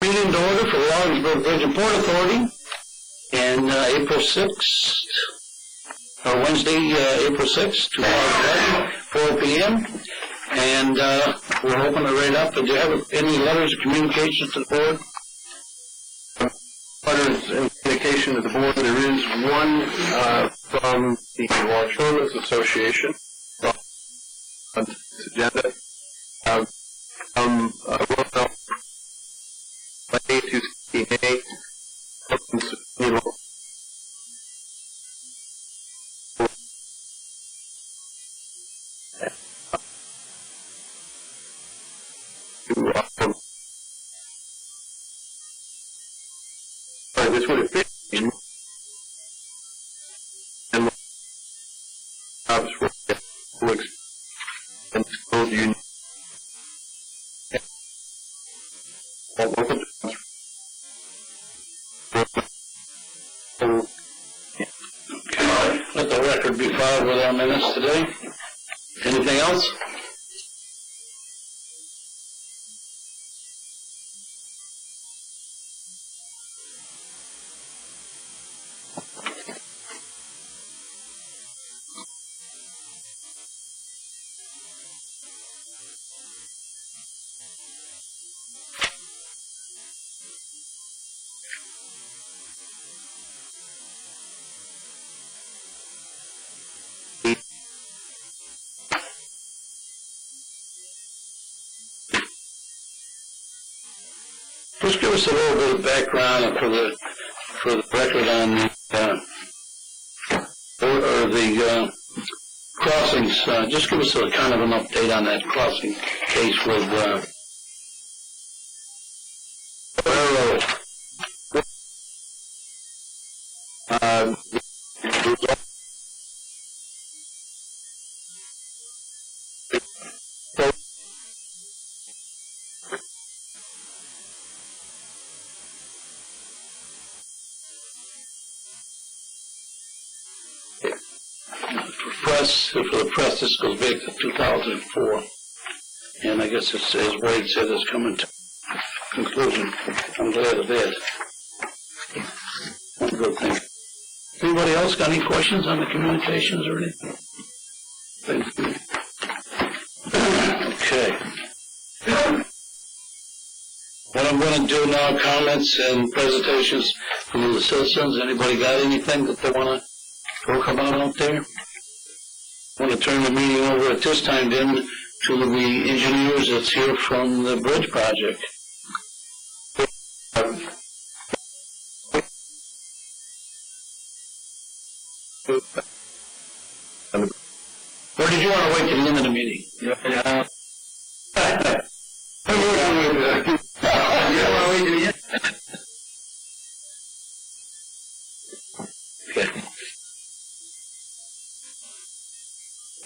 Meeting to order for the Ogdensburg Bridge and Port Authority and April 6th, or Wednesday, April 6th, 2011, 4 p.m. And we're open to read up. Do you have any letters of communication to the board? Letters of communication to the board. There is one from the Longshoremen's Association on this agenda. This would have been and jobs for public and school union. Let the record be filed with our minutes today. Anything else? Just give us a little bit of background for the record on the crossings. Just give us a kind of an update on that crossing case with railroad. For the press, this goes back to 2004, and I guess it's, as Wade said, it's coming to conclusion. I'm glad of that. One good thing. Anybody else got any questions on the communications or anything? Okay. What I'm going to do now, comments and presentations from the citizens. Anybody got anything that they want to talk about out there? I want to turn the meeting over at this time then to the engineers that's here from the bridge project. Or did you want to wait till the end of the meeting? Yeah. Okay.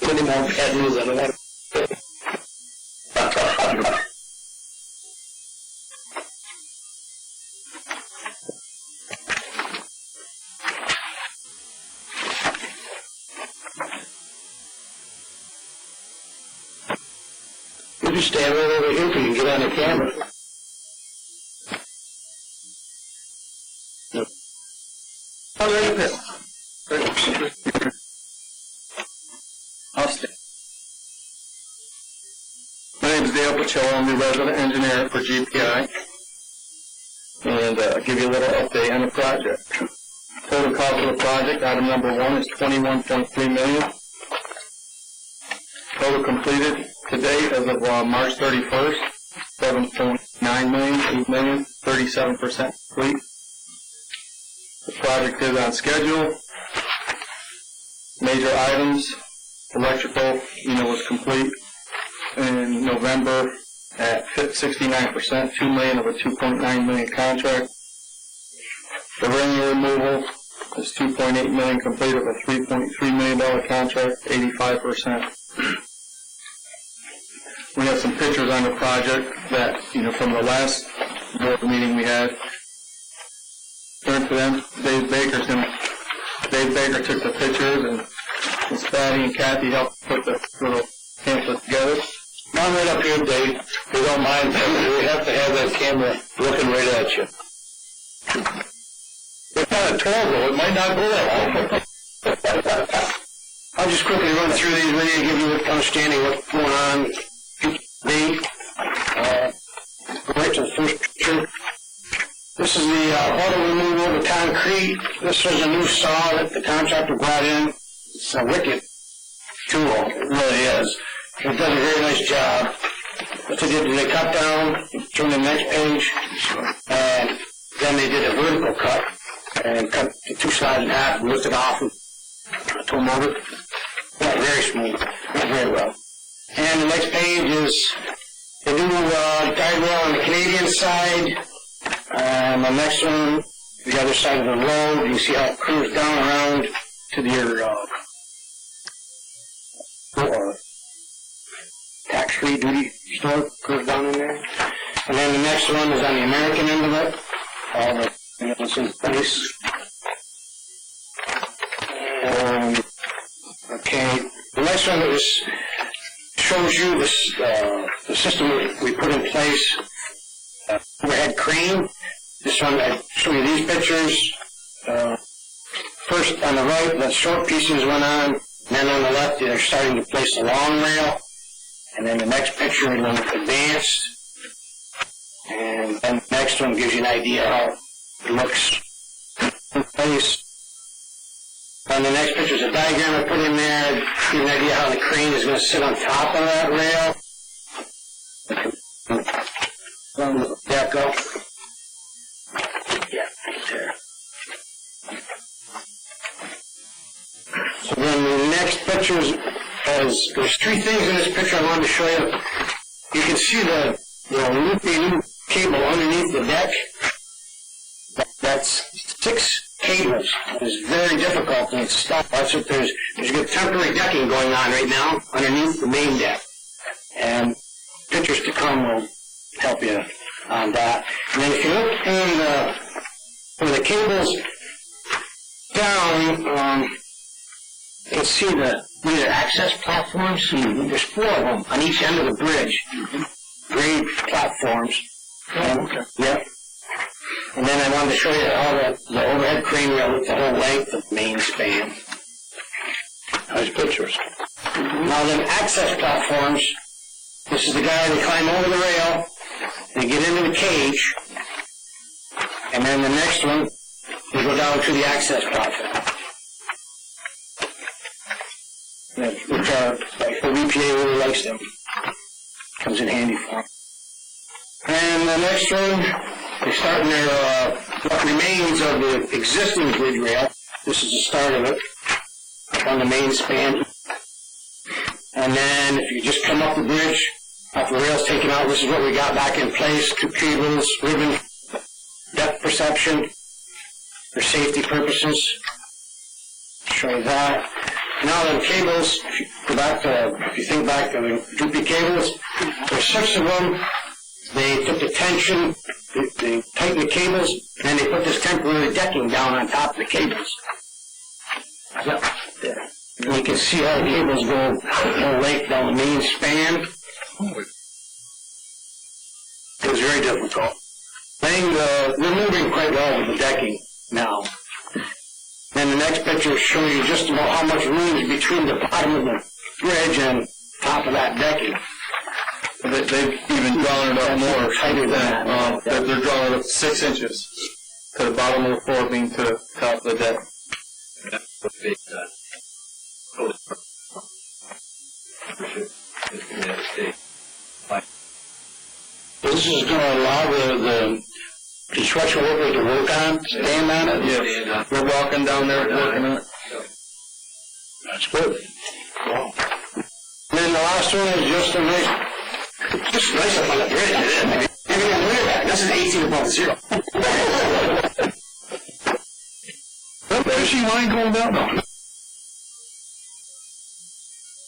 Any more bad news? I don't want to. You just stand right over here so you can get on the camera. Yep. Oh, there's a pit. I'll stay. My name is Dale Pacello. I'm the resident engineer for GPI, and I'll give you a little update on the project. Total cost of the project, item number 1, is $21.3 million. Total completed to date as of March 31st, $7.9 million, $8 million, 37% complete. The project is on schedule. Major items. Electrical, was complete in November at 69%, $2 million of a $2.9 million contract. The railing removal is $2.8 million complete of a $3.3 million contract, 85%. We have some pictures on the project that, from the last board meeting we had. Turn to them. Dave Baker took the pictures, and Miss Patty and Kathy helped put the little pamphlet together. Come right up here, Dave. If you don't mind, we have to have that camera looking right at you. It's kind of tall, though. It might not go that high. I'll just quickly run through these with you, give you an understanding of what's going on. Right to the first picture. This is the auto removal of the concrete. This was a new saw that the contractor brought in. It's a wicked tool, it really is. It does a very nice job. What they did is they cut down, turn the next page, and then they did a vertical cut and cut the two sides in half and lifted off and tool motor. Went very smooth, went very well. And the next page is the new guide rail on the Canadian side. The next one, the other side of the road, you can see how it curves down around to your tax-free duty store, curves down in there. And then the next one is on the American end of it. All the it's in place. Okay, the next one is shows you this the system we put in place. Overhead crane. This one, I show you these pictures. First on the right, the short pieces went on. And then on the left, they're starting to place the long rail. And then the next picture is when it's advanced. And then the next one gives you an idea how it looks in place. And the next picture is a diagram I put in there, give you an idea how the crane is going to sit on top of that rail. Back up. Yeah, right there. So then the next picture is, there's three things in this picture I wanted to show you. You can see the looping cable underneath the deck. That's 6 cables. It's very difficult and it's stuck. That's what there's good temporary decking going on right now underneath the main deck. And pictures to come will help you on that. And then if you look in for the cables down, you can see these are access platforms. There's 4 of them on each end of the bridge. Grade platforms. Okay. Yep. And then I wanted to show you how the overhead crane rail with the whole length of the main span. Nice pictures. Now then access platforms, this is the guy, they climb over the rail, they get into the cage, and then the next one, they go down to the access platform. Which are, like, OBPA really likes them. Comes in handy for them. And the next one, they start in their, what remains of the existing bridge rail. This is the start of it, up on the main span. And then if you just come up the bridge, after the rail's taken out, this is what we got back in place. 2 cables, ribbon, depth perception, for safety purposes. Show you that. Now the cables, if you think back to the droopy cables, there's 6 of them. They took the tension, they tightened the cables, and then they put this temporary decking down on top of the cables. Yep, there. And you can see how the cables go the whole length down the main span. It was very difficult. We're moving quite well with the decking now. Then the next picture shows you just about how much room is between the bottom of the bridge and top of that decking. They've even drawn it up more tighter than that. They're drawing it up 6 inches to the bottom of the floor, being to the top of the deck. This is going to allow the construction workers to work on, stand on it? Yes. We're walking down there working on it. That's good. Wow. And then the last one is just nice up on the bridge. You're going to wear that. This is 18 above 0. That fishing line going down now.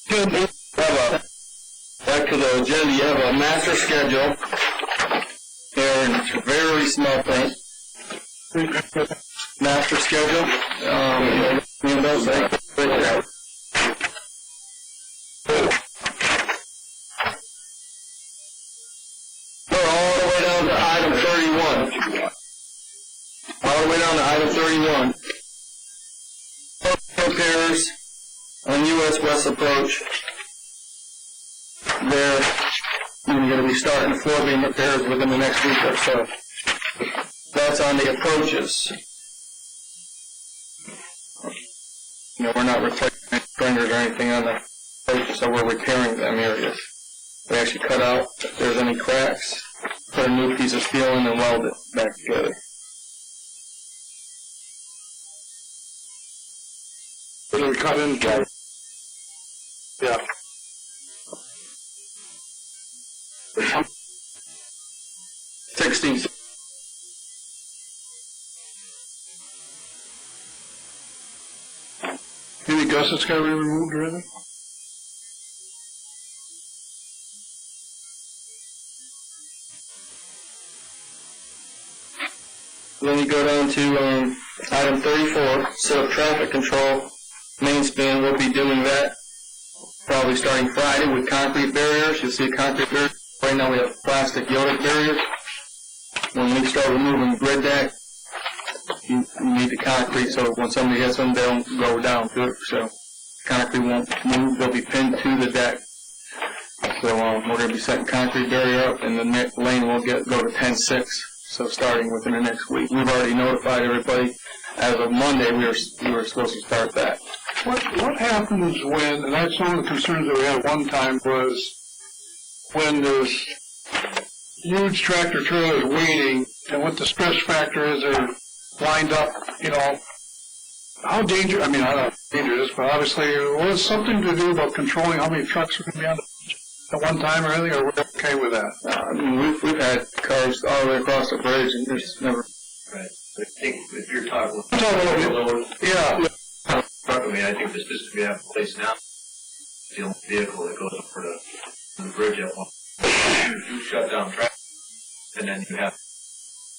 Good. Back to the agenda, you have a master schedule. There in very small print. Master schedule. on to item 31. Repairs on US West Approach. They're going to be starting the floor beam repairs within the next week or so. That's on the approaches. We're not replacing any stringers or anything on the approaches, so we're repairing them areas. We actually cut out if there's any cracks, put a new piece of steel in and weld it back together. What do we cut in? Yeah. 16. Any gussets got to be removed or anything? Then you go down to item 34, set up traffic control. Main span, we'll be doing that probably starting Friday with concrete barriers. You'll see a concrete barrier. Right now we have plastic yogic barriers. When we start removing grid deck, you need the concrete so when somebody hits them, they don't go down to it. So concrete won't move. They'll be pinned to the deck. So we're going to be setting concrete barrier up, and the next lane will go to 10-6. So starting within the next week. We've already notified everybody. As of Monday, we were supposed to start that. What happens when, and that's one of the concerns that we had one time, was when there's huge tractor trailers waiting, and what the stress factor is, they're lined up, how dangerous, I don't know how dangerous, but obviously, was something to do about controlling how many trucks are going to be on the bridge at one time or anything, or we're okay with that? We've had cars all the way across the bridge, and there's never... Right. I think if you're talking load, yeah. I think the system you have in place now, the only vehicle that goes over the bridge at one, you shut down traffic, and then you have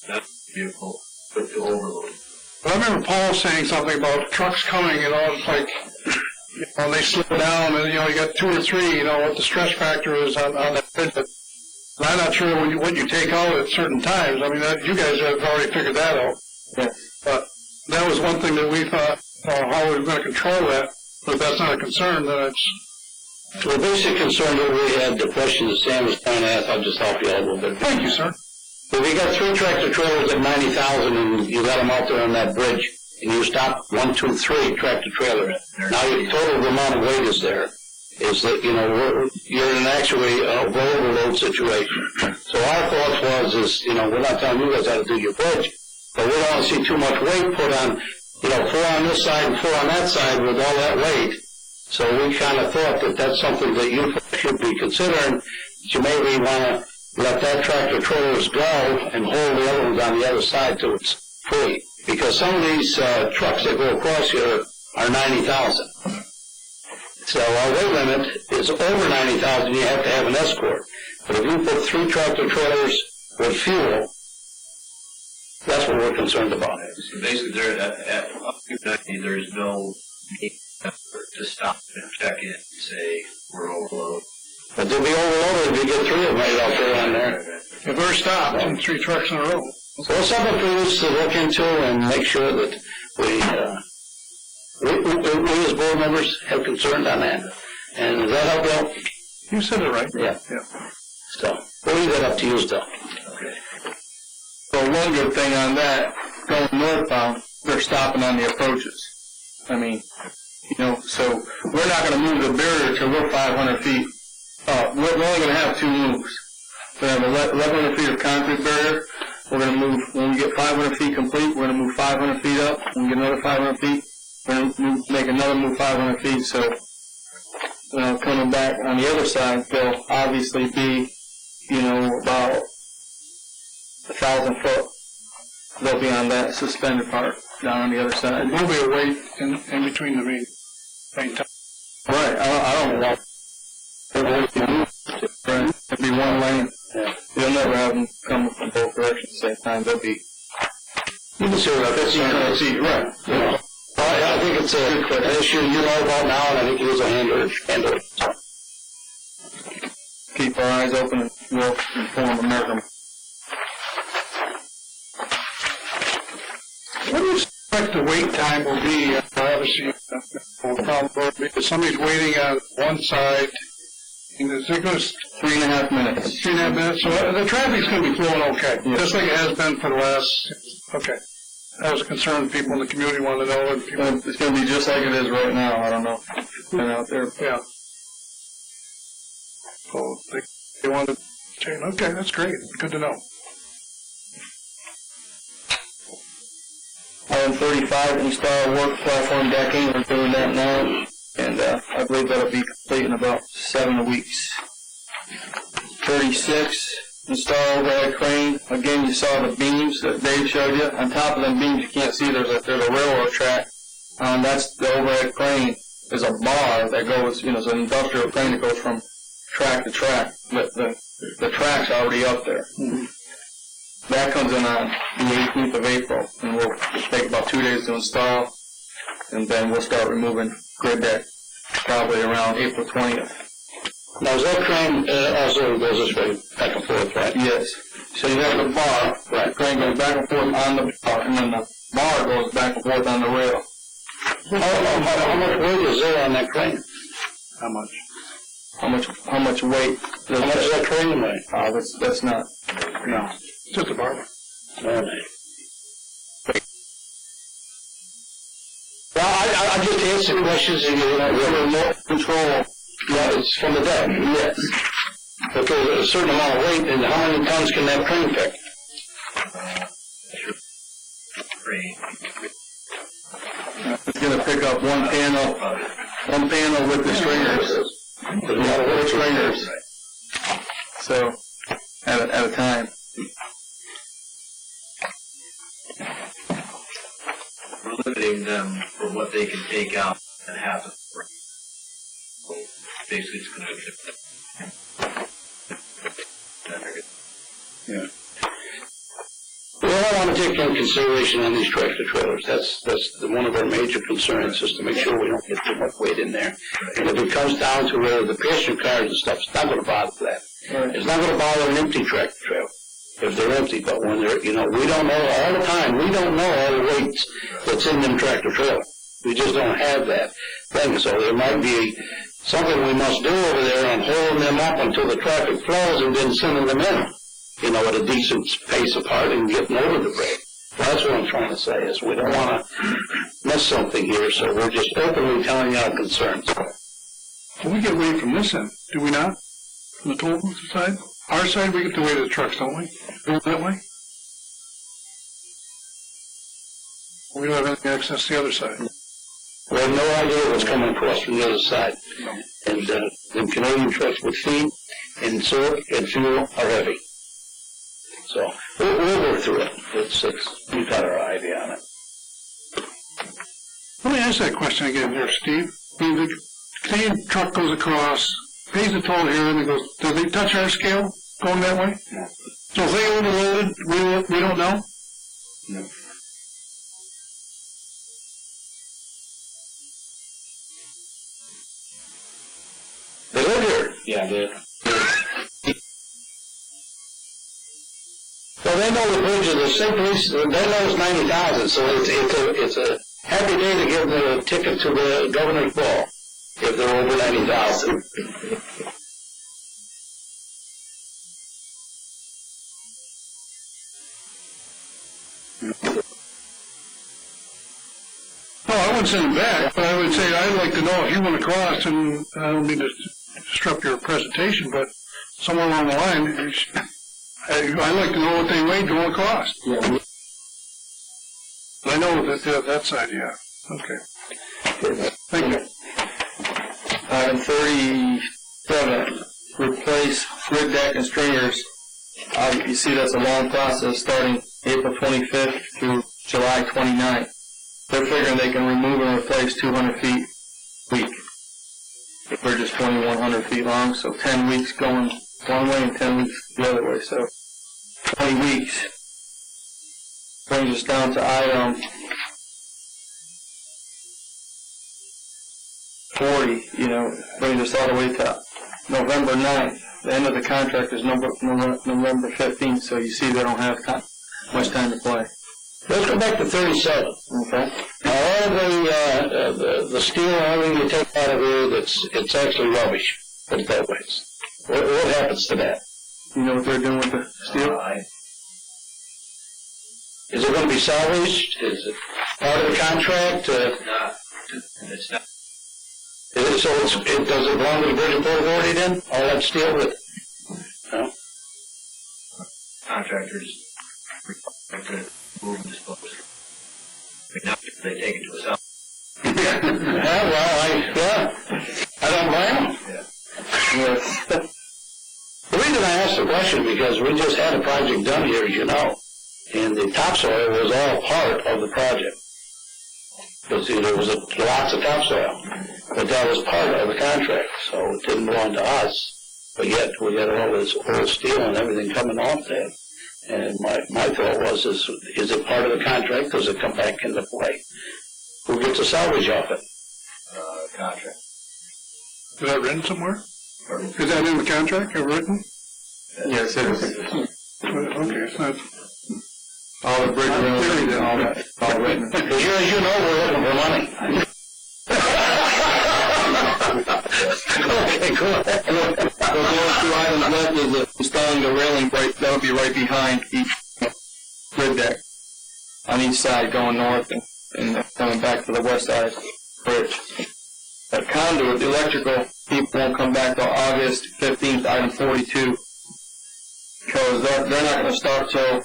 that vehicle put to overload. But I remember Paul saying something about trucks coming, it's like, they slow down, and, you got 2 or 3, what the stress factor is on that bridge. And I'm not sure what you take out at certain times. You guys have already figured that out. Yeah. But that was one thing that we thought, how we were going to control that. But if that's not a concern, then it's... So the basic concern that we had, the question that Sam was trying to ask, I'll just help you out a little bit. Thank you, sir. If you got 3 tractor trailers at 90,000 and you got them out there on that bridge, and you stop 1, 2, 3 tractor trailers, now your total amount of weight is there. Is that, you're in actually a overload situation. So our thought was, we're not telling you guys how to do your bridge, but we don't want to see too much weight put on, 4 on this side and 4 on that side with all that weight. So we kind of thought that that's something that you should be considering. That you maybe want to let that tractor trailers go and hold the other ones on the other side till it's free. Because some of these trucks that go across here are 90,000. So our weight limit is over 90,000, you have to have an escort. But if you put 3 tractor trailers with fuel, that's what we're concerned about. So basically, there at up to 90, there's no need to stop and check in and say we're overloaded. But they'll be overloaded if you get 3 of them right out there on there. If they're stopped and 3 trucks in a row. So it's something for us to look into and make sure that we as board members have concern on that. And does that help you out? You said it right. Yeah. Yeah. So we'll leave that up to you still. Okay. So one good thing on that, going northbound, they're stopping on the approaches. So we're not going to move the barrier till we're 500 feet up. We're only going to have 2 moves. We have 1,100 feet of concrete barrier. We're going to move, when we get 500 feet complete, we're going to move 500 feet up. When we get another 500 feet, we're going to make another move 500 feet. So, coming back on the other side, they'll obviously be, about 1,000 foot. They'll be on that suspended part down on the other side. There'll be a weight in between the main time. Right. I don't know. It'll be 1 lane. Yeah. You'll never have them come from both directions at the same time. They'll be... You can see what 15 feet, right. I think it's an issue you know about now, and I think it is a handle. Keep our eyes open and we'll inform America. What do you expect the wait time will be? Obviously, probably if somebody's waiting on one side, and is it going to 3.5 minutes. 3.5 minutes? So the traffic's going to be flowing okay, just like it has been for the last. Okay, that was a concern people in the community want to know. And people, It's going to be just like it is right now. I don't know. Been out there. yeah. So they want to change. Okay, that's great. Good to know. Item 35, install work platform decking. We're doing that now, and I believe that'll be complete in about 7 weeks. 36, install overhead crane. Again, you saw the beams that Dave showed you. On top of them beams, you can't see there's a railroad track. That's the overhead crane. There's a bar that goes, it's an industrial crane that goes from track to track. The track's already up there. Mm-hmm. That comes in on the 18th of April, and we'll take about 2 days to install, and then we'll start removing grid deck probably around April 20th. Now, is that crane also goes this way, back and forth, right? Yes. So you have the bar, right? The crane goes back and forth on the bar, and then the bar goes back and forth on the rail. How much weight is there on that crane? How much? How much weight? How much does that crane weigh? That's not. No. Just a barber. All right. Well, I'm just answering questions and Remote control. Yeah, it's from the deck. Yes. Okay, a certain amount of weight, and how many tons can that crane pick? It's going to pick up one panel with the stringers. There's a lot of stringers. So, at a time. We're limiting them for what they can take out and have it. So basically, it's going to. Yeah. Well, I want to take into consideration on these tractor trailers. That's one of our major concerns, is to make sure we don't get too much weight in there. And if it comes down to the passenger cars and stuff, it's not going to bother that. Right. It's not going to bother an empty tractor trailer if they're empty. But when they're, we don't know all the time. We don't know all the weights that's in them tractor trailers. We just don't have that thing. So there might be something we must do over there on holding them up until the traffic flows and then sending them in, at a decent pace apart and getting over the break. That's what I'm trying to say, is we don't want to miss something here, so we're just openly telling you our concerns. Well, we get weight from this end, do we not? From the toll booth side? Our side, we get the weight of the trucks, don't we? Go that way? We don't have any access to the other side. We have no idea what's coming across from the other side. No. And the Canadian trucks with feed and syrup and fuel are heavy. So we'll work through it. We've got our idea on it. Let me ask that question again here, Steve. I mean, the Canadian truck goes across, pays the toll here, and it goes, do they touch our scale going that way? No. So if they overloaded, we don't know? No. They live here. Yeah, they Well, they know the bridge is the same police. They know it's 90,000, so it's a happy day to give the ticket to the governor's ball if they're over 90,000. No, I wouldn't send them back, but I would say I'd like to know if you want to cross, and I don't mean to disrupt your presentation, but somewhere along the line, I'd like to know what they weigh going across. Yeah. I know that side, yeah. Okay. Thank you. Item 37, replace grid deck and stringers. You see that's a long process starting April 25th through July 29th. They're figuring they can remove and replace 200 feet a week. If we're just 2,100 feet long, so 10 weeks going one way and 10 weeks the other way. So 20 weeks brings us down to item 40, brings us all the way to November 9th. The end of the contract is November 15th, so you see they don't have much time to play. Let's go back to 37. Okay. Now, all the steel and everything you take out of here, it's actually rubbish. Put it that way. What happens to that? You know what they're doing with the steel? Is it going to be salvaged? Is it part of the contract? It's not. Does it belong to the Bridge and Port Authority then? All that steel with? No? Contractors required to move and dispose. Now they take it to a cell. Yeah, well, I don't blame them. Yeah. The reason I asked the question because we just had a project done here, as you know, and the topsoil was all part of the project. Because there was lots of topsoil, but that was part of the contract, so it didn't belong to us. But yet we had all this old steel and everything coming off that. And my thought was, is it part of the contract? Does it come back into play? Who gets a salvage off it? Contract. Is that written somewhere? Is that in the contract, or written? Yes, it is. Okay, it's not. All the bridge rails and all that, all written. As you know, we're looking for money. Okay, cool. The last two items left is installing the railing that'll be right behind each grid deck on each side going north and coming back to the west side bridge. That conduit, the electrical people won't come back till August 15th, item 42, because they're not going to start till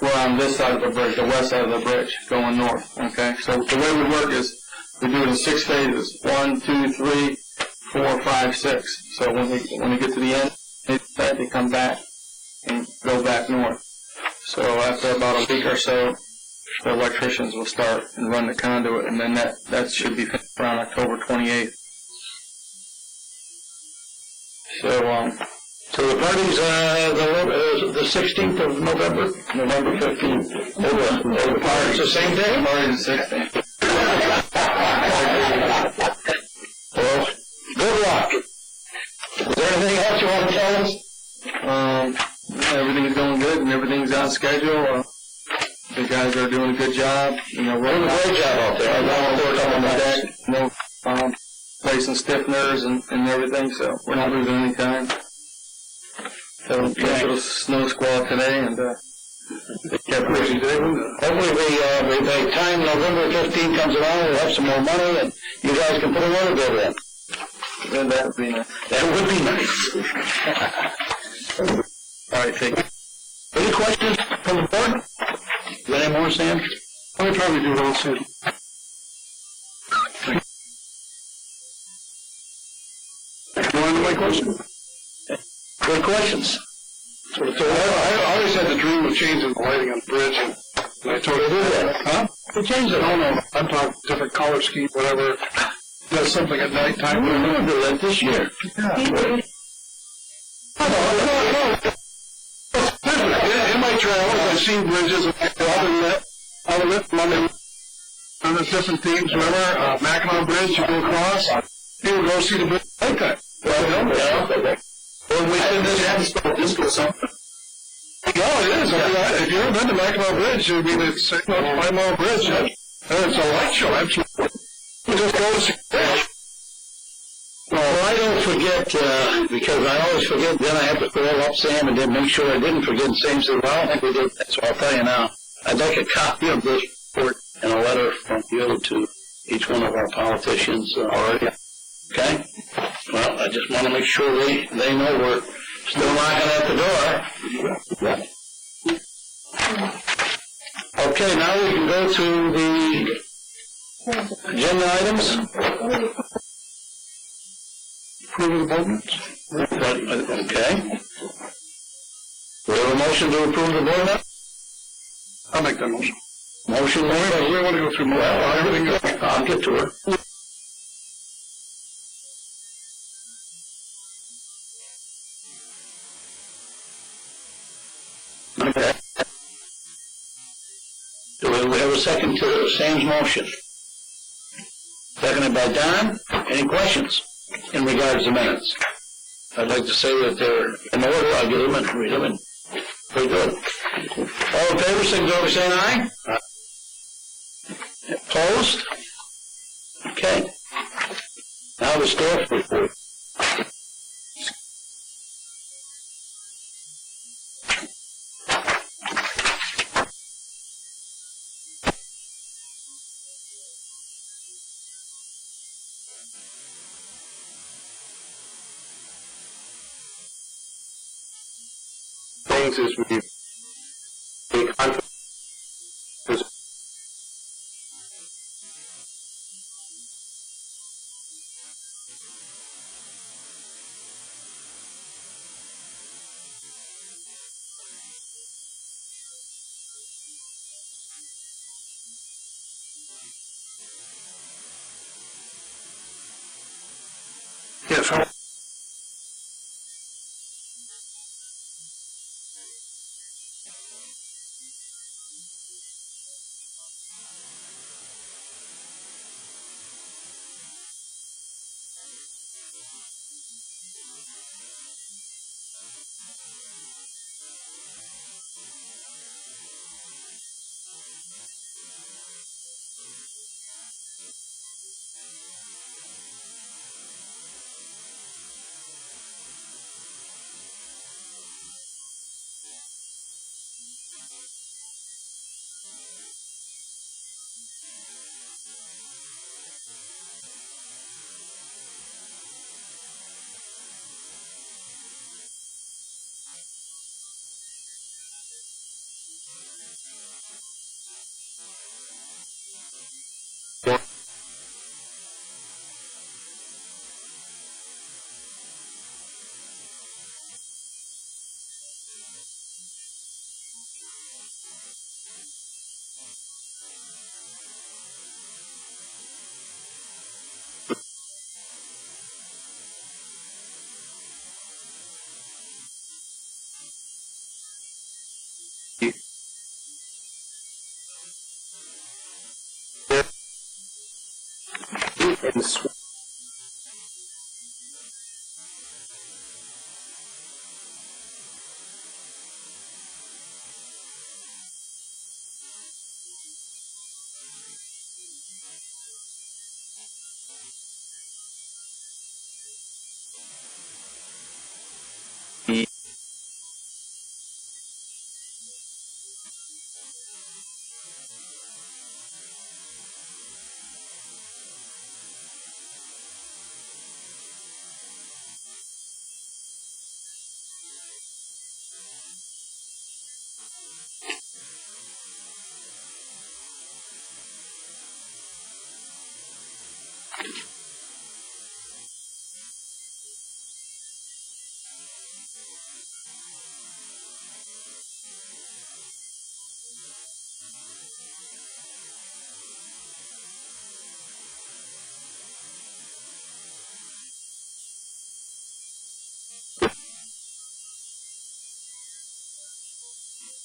we're on this side of the bridge, the west side of the bridge, going north, okay? So the way we work is we do it in 6 phases, 1, 2, 3, 4, 5, 6. So when we get to the end, they come back and go back north. So after about a week or so, the electricians will start and run the conduit, and then that should be finished around October 28th. So the party's the 16th of November? November 15th. The party's the same day? The party's the 16th. Well, good luck. Is there anything else you want to tell us? Everything's going good and everything's on schedule. The guys are doing a good job. We're Doing a great job out there. on the deck. Placing stiffeners and everything, so we're not losing any time. So we had a little snow squall today, and they kept busy today. Hopefully by the time November 15th comes around, we'll have some more money, and you guys can put a water bill in. Then that would be nice. That would be nice. All right, thank you. Any questions from the board? Got any more, Sam? I probably do well, Sid. You want my question? Good questions. So I always had the dream of changing the lighting on the bridge, and I told you that. Huh? They changed it. No, I'm talking different color scheme, whatever. Does something at nighttime. We're going to do that this year. Yeah. In my travels, I've seen bridges out of it, London, on the different themes, whatever. Mackinac Bridge, you go across, people go see the bridge at nighttime. When we send this go something. No, it is. If you've ever been to Mackinac Bridge, I mean, it's a 5-mile bridge, and it's a light show, absolutely. You just go to see the bridge. Well, I don't forget, because I always forget, then I have to call up Sam and then make sure I didn't forget, and Sam said, well, I don't think we did that, so I'll tell you now. I'd like a copy of this report and a letter from you to each one of our politicians already. Okay? Well, I just want to make sure they know we're still knocking at the door. Okay, now we can go to the agenda items. Approve of the ordinance? Okay. We have a motion to approve the board? I'll make that motion. Motion made. We want to go through more. Everything. I'll get to her. Okay. Do we have a second to Sam's motion? Seconded by Don. Any questions in regards to minutes? I'd like to say that they're in order. I'll get them and read them, and pretty good. All in favor, signify by saying aye. Opposed? Okay. Now the staff report. Things is we take on. Yes, sir.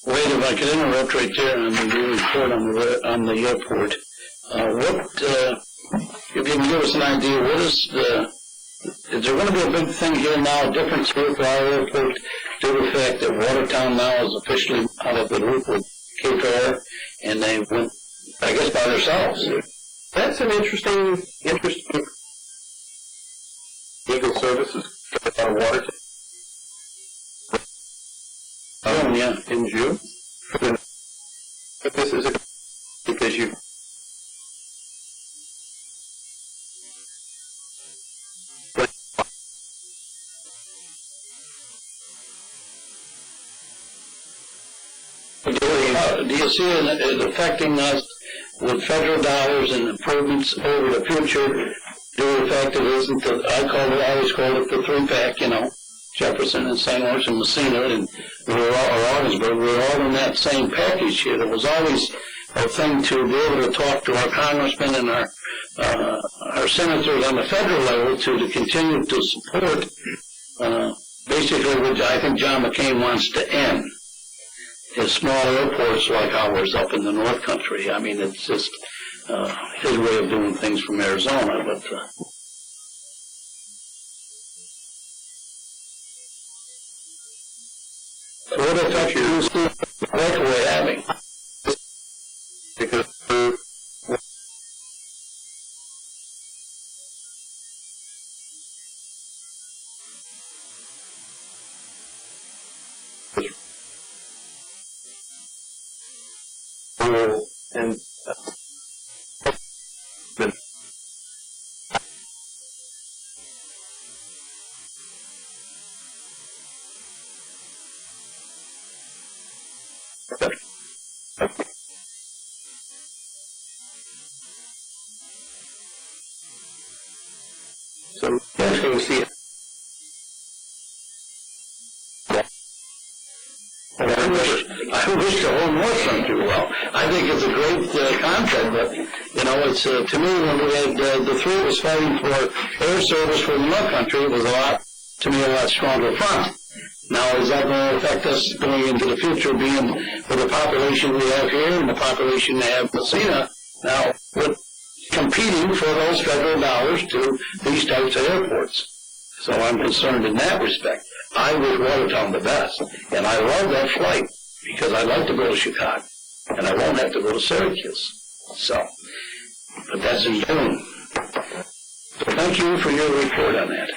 Wait, if I could interrupt right there on the report on the airport. If you can give us an idea, is there going to be a big thing here now, a difference here for our airport due to the fact that Watertown now is officially out of the group with Cape Air, and they went, I guess, by themselves? That's an interesting legal services out of Watertown. Yeah. In June. But this is because you. Do you see it affecting us with federal dollars and improvements over the future due to the fact that it isn't I always called it the three-pack, Jefferson and St. Louis and Messina and Ogdensburg, we were all in that same package here. There was always a thing to be able to talk to our congressmen and our senators on the federal level to continue to support basically what I think John McCain wants to end. His small airports like ours up in the North Country. I mean, it's just his way of doing things from Arizona, but so what effect do you see what we're having? Because will, and so that's going to see it. I wish the whole North done too well. I think it's a great contract, but, you know, it's, to me, when we had, the three was fighting for air service for the North Country, it was to me, a lot stronger front. Now, is that going to affect us going into the future, being with the population we have here and the population they have in Messina? Now, we're competing for those federal dollars to these types of airports. So I'm concerned in that respect. I wish Watertown the best, and I love that flight because I like to go to Chicago, and I won't have to go to Syracuse. So, but that's in June. So thank you for your report on that.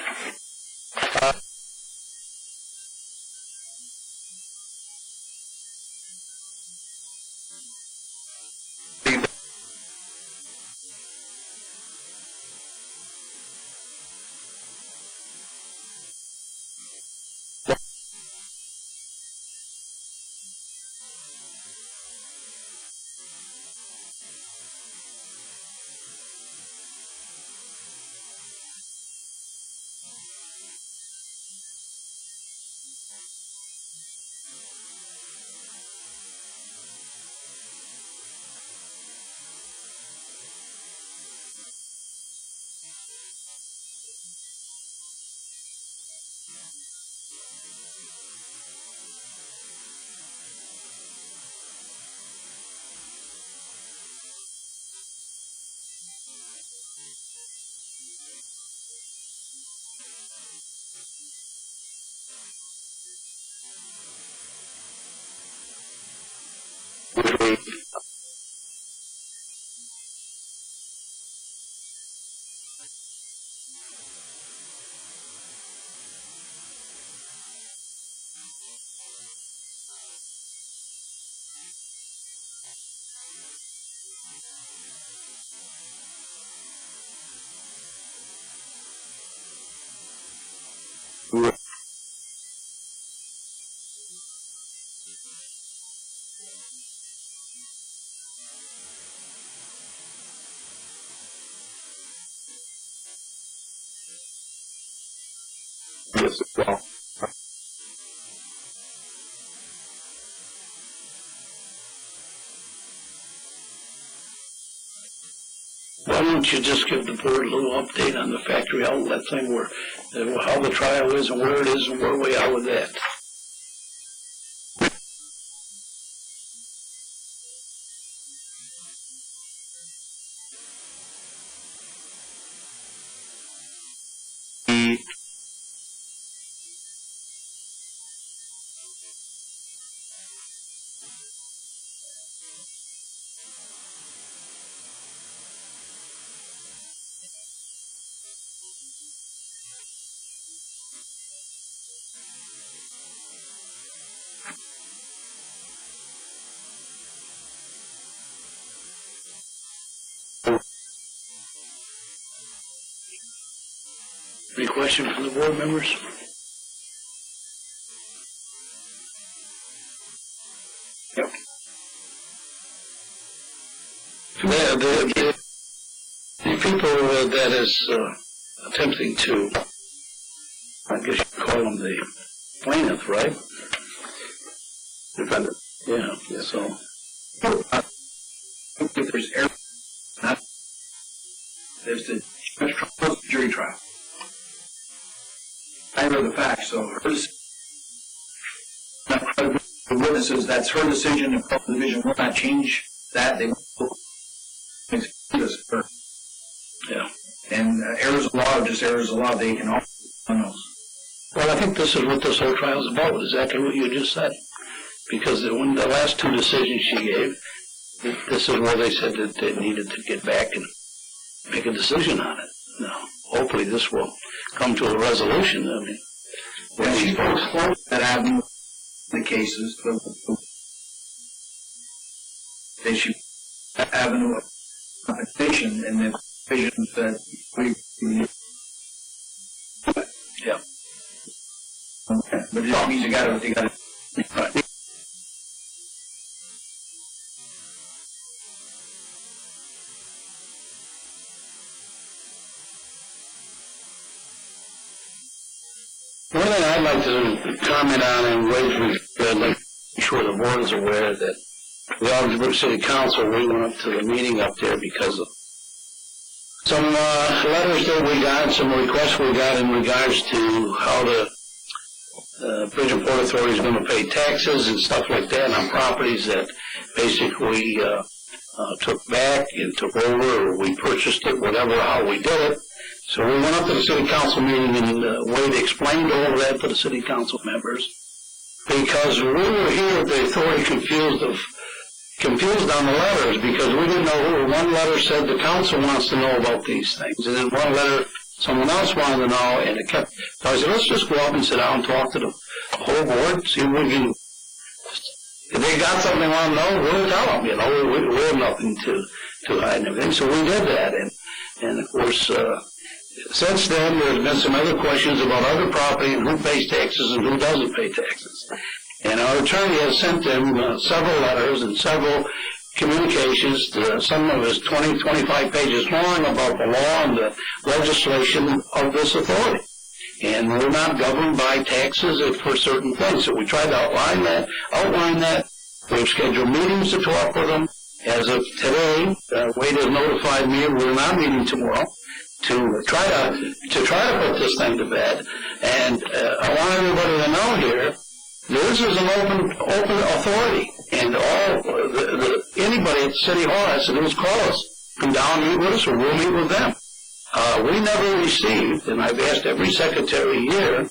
Yes, well. Why don't you just give the board a little update on the factory outlet thing, where how the trial is and where it is and where we are with that? Any questions from the board members? Yep. The people that is attempting to, I guess you call them the plaintiff, right? Defendant. Yeah, so. If there's error, not, there's the jury trial. I know the facts, so hers, the witnesses, that's her decision, and the division will not change that. They will this her. Yeah. And errors of law are just errors of law. They can all on those. Well, I think this is what this whole trial is about, exactly what you just said. Because when the last two decisions she gave, this is where they said that they needed to get back and make a decision on it. Now, hopefully this will come to a resolution. I mean, When she closed that avenue, the cases, they should have a compensation and then visions that we. Yeah. Okay. But it just means you gotta. Right. One thing I'd like to comment on and raise, I'd like to make sure the board is aware that the Ogdensburg City Council, we went up to the meeting up there because of some letters that we got, some requests we got in regards to how the Bridge and Port Authority is going to pay taxes and stuff like that on properties that basically took back and took over, or we purchased it, whatever, how we did it. So we went up to the city council meeting and Wade explained all of that to the city council members, because we were here with the authority confused on the letters, because we didn't know who. One letter said the council wants to know about these things, and then one letter someone else wanted to know, and it kept. So I said, let's just go up and sit down and talk to the whole board, see if we can. If they got something they want to know, we'll tell them. You know, we have nothing to hide and everything. So we did that, and of course. Since then, there's been some other questions about other property and who pays taxes and who doesn't pay taxes. And our attorney has sent them several letters and several communications, some of us 20, 25 pages long, about the law and the legislation of this authority. And we're not governed by taxes for certain things. So we tried to outline that. We've scheduled meetings to talk with them. As of today, Wade has notified me we're not meeting tomorrow, to try to put this thing to bed. And I want everybody to know here, this is an open authority, and anybody at City Hall has to do is call us, come down and meet with us, or we'll meet with them. We never received, and I've asked every secretary here,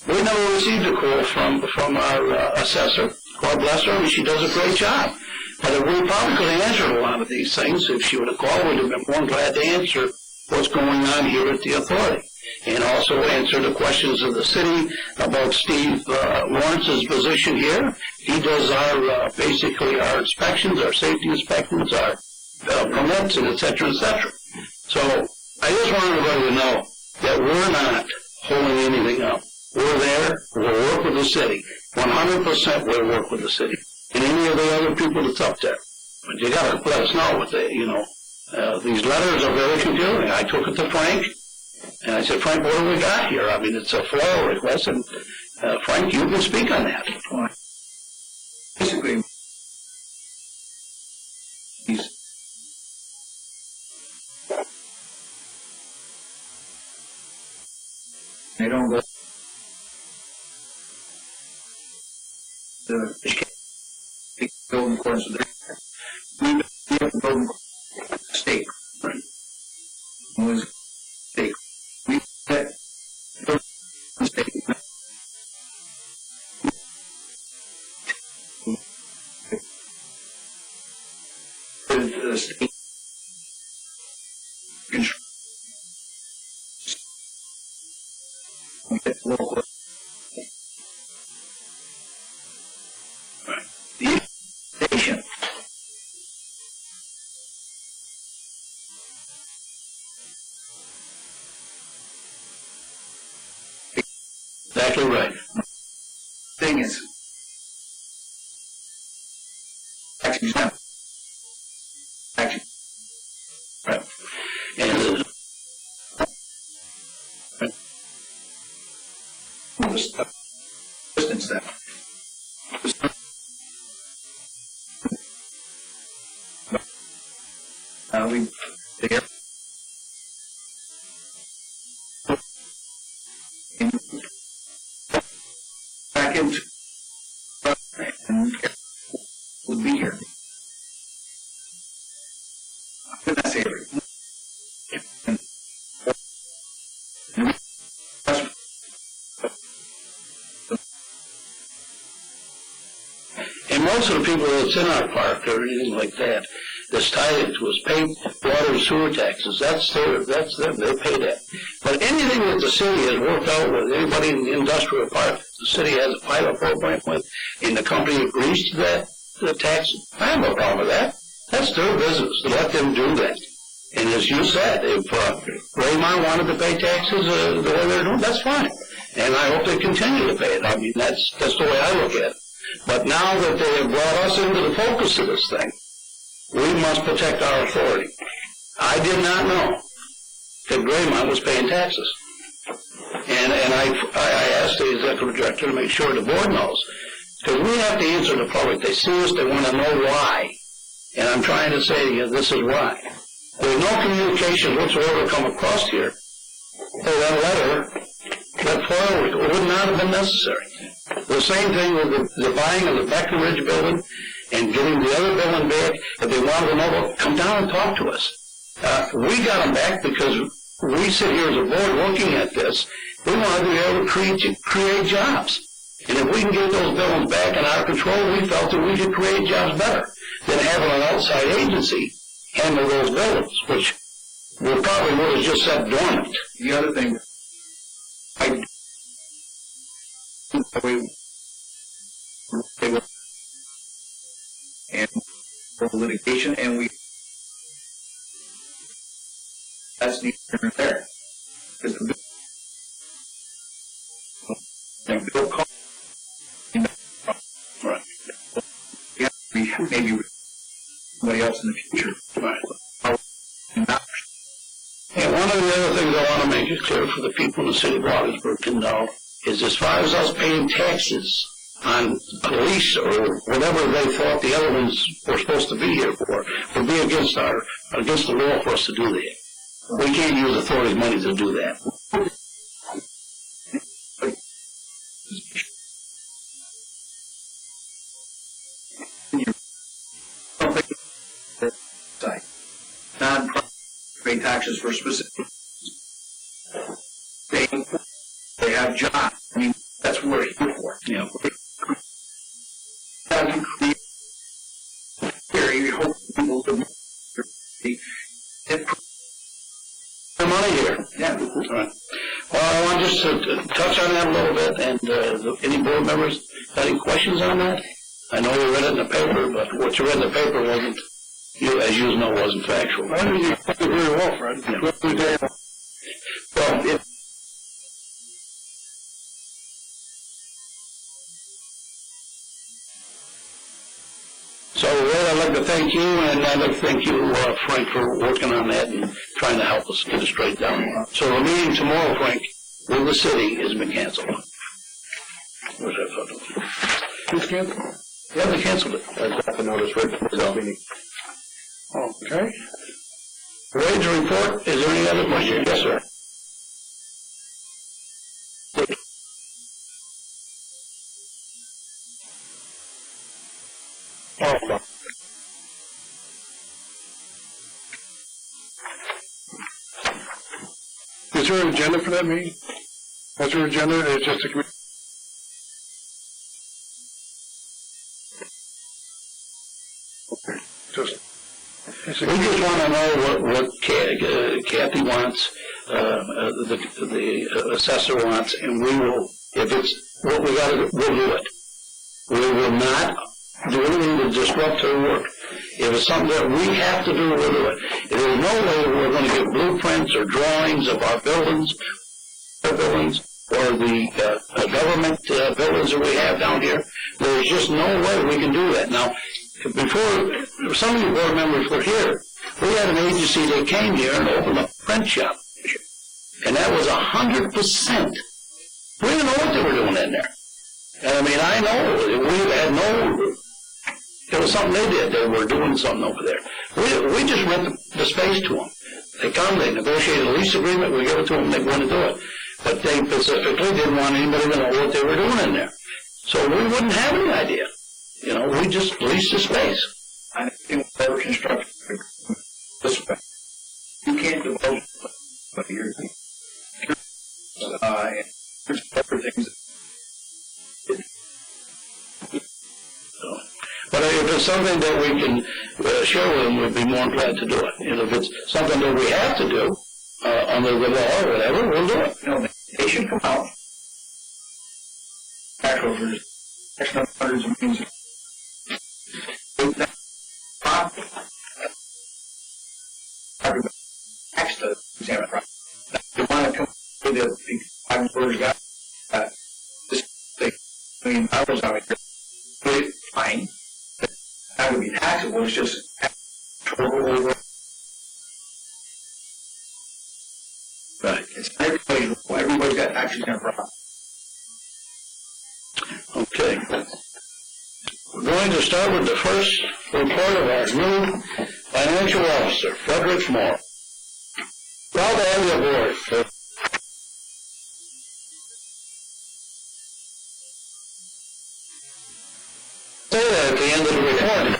we never received a call from our assessor. God bless her, and she does a great job. But we probably could have answered a lot of these things. If she would have called, we'd have been more glad to answer what's going on here at the authority, and also answer the questions of the city about Steve Lawrence's position here. He does basically our inspections, our safety inspections, our permits, and et cetera, et cetera. So I just want everybody to know that we're not holding anything up. We're there. We'll work with the city. 100% we'll work with the city and any of the other people that's up there. But you got to let us know what these letters are very confusing. I took it to Frank, and I said, Frank, what do we got here? I mean, it's a FOIA request, and Frank, you can speak on that. Basically, they don't go. They go in accordance with their. We have to go in state. Right. Was state. We had state. The state control. We get local. Right. The station. Exactly right. Thing is, actually, Right. And distance that. We there. Back into and would be here. But that's area. And most of the people that's in our park or anything like that, that's tied into us, pay water and sewer taxes. That's them. They pay that. But anything that the city has worked out with, anybody in the industrial park, the city has a pilot program with, and the company agrees to that, the taxes. I have no problem with that. That's their business. Let them do that. And as you said, if Raymond wanted to pay taxes the way they're doing, that's fine. And I hope they continue to pay it. I mean, that's the way I look at it. But now that they have brought us into the focus of this thing, we must protect our authority. I did not know that Graymont was paying taxes. And I asked the executive director to make sure the board knows. Because we have to answer the public. They see us, they want to know why. And I'm trying to say to you, this is why. There's no communication whatsoever come across here. So that letter, that FOIL would not have been necessary. The same thing with the buying of the Becker Ridge building and getting the other building back. If they wanted to know, come down and talk to us. We got them back because we sit here as a board looking at this. We want to be able to create jobs. And if we can get those buildings back in our control, we felt that we could create jobs better than having an outside agency handle those buildings, which we probably would have just set dormant. The other thing, and for litigation, and that's neither there. Because the bill cost, Right. yeah, maybe somebody else in the future. Right. Not And one of the other things I want to make it clear for the people in the city of Ogdensburg to know is as far as us paying taxes on police or whatever they thought the other ones were supposed to be here for, would be against the law for us to do that. We can't use authority money to do that. non-profit pay taxes for specific. They have jobs. I mean, that's what we're here for. Yeah. Here, you hope people to The money here. yeah. All right. Well, I want just to touch on that a little bit, and any board members got any questions on that? I know you read it in the paper, but what you read in the paper wasn't, as you know, wasn't factual. I think you put it very well, Fred. Yeah. Well, so, Ray, I'd like to thank you, and I'd like to thank you, Frank, for working on that and trying to help us get it straight down. So the meeting tomorrow, Frank, with the city has been canceled. Where's that photo? Who's canceled? Yeah, they canceled it. I got the notice right before the meeting. Okay. Ray's report, is there any other question? Yes, sir. Oh, Is there an agenda for that meeting? Is there an agenda? It's just a committee? Okay. we just want to know what Kathy wants, the assessor wants, and we will, if it's what we got to do, we'll do it. We will not do anything to disrupt her work. If it's something that we have to do, we'll do it. There's no way we're going to get blueprints or drawings of our buildings, or the government buildings that we have down here. There's just no way we can do that. Now, before some of you board members were here, we had an agency that came here and opened a print shop. And that was 100%. We didn't know what they were doing in there. And I mean, I know, we had no, there was something they did. They were doing something over there. We just rent the space to them. They come, they negotiate a lease agreement, we give it to them, they want to do it. But they specifically didn't want anybody to know what they were doing in there. So we wouldn't have any idea. You know, we just leased the space. I think whatever construction this way, you can't devote but you're and there's other things. So, but if it's something that we can share with them, we'd be more than glad to do it. And if it's something that we have to do under the law or whatever, we'll do it. No, they should come out. Back over hundreds of millions. property. Tax to examine property. You want to come with the I've already got this thing, $1 million on it. Fine. That would be taxable. It's just over. Right. It's everybody's got tax exempt property. Okay. We're going to start with the first report of our new financial officer, Frederick Moore. Proud to have you aboard. Say that at the end of the recording.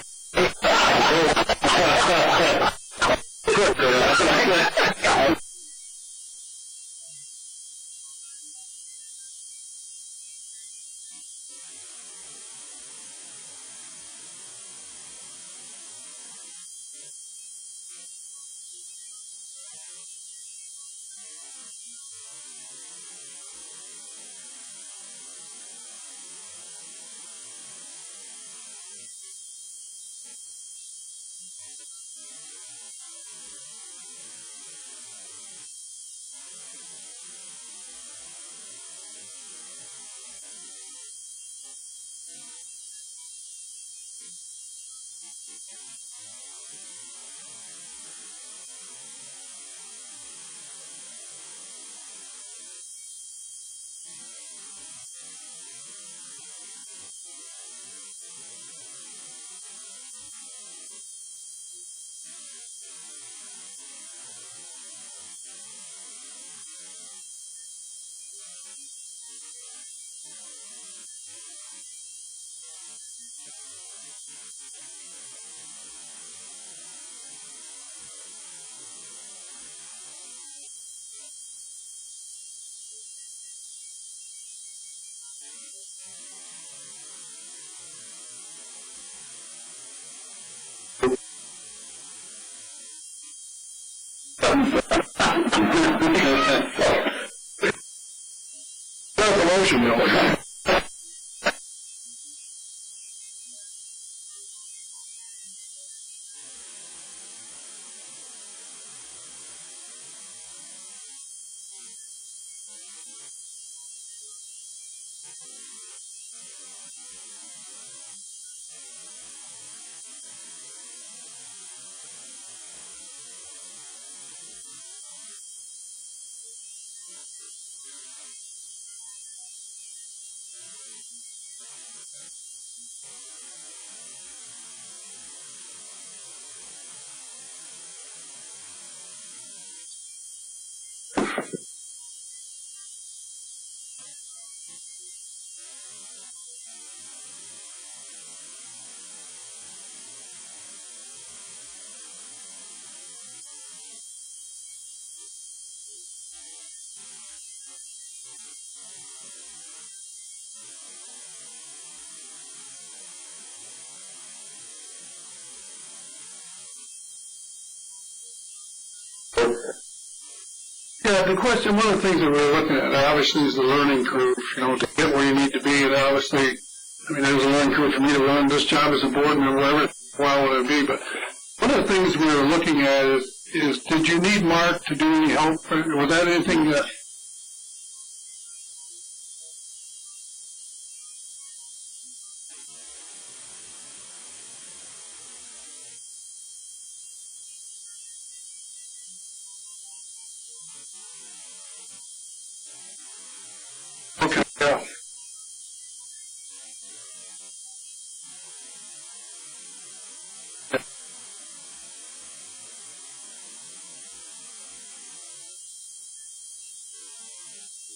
That's the motion, though. Yeah, the question, one of the things that we're looking at, obviously, is the learning curve, to get where you need to be. And obviously, there's a learning curve for me to run this job as a board member, whatever while would it be. But one of the things we were looking at is did you need Mark to do any help? Was that anything that... Okay, yeah.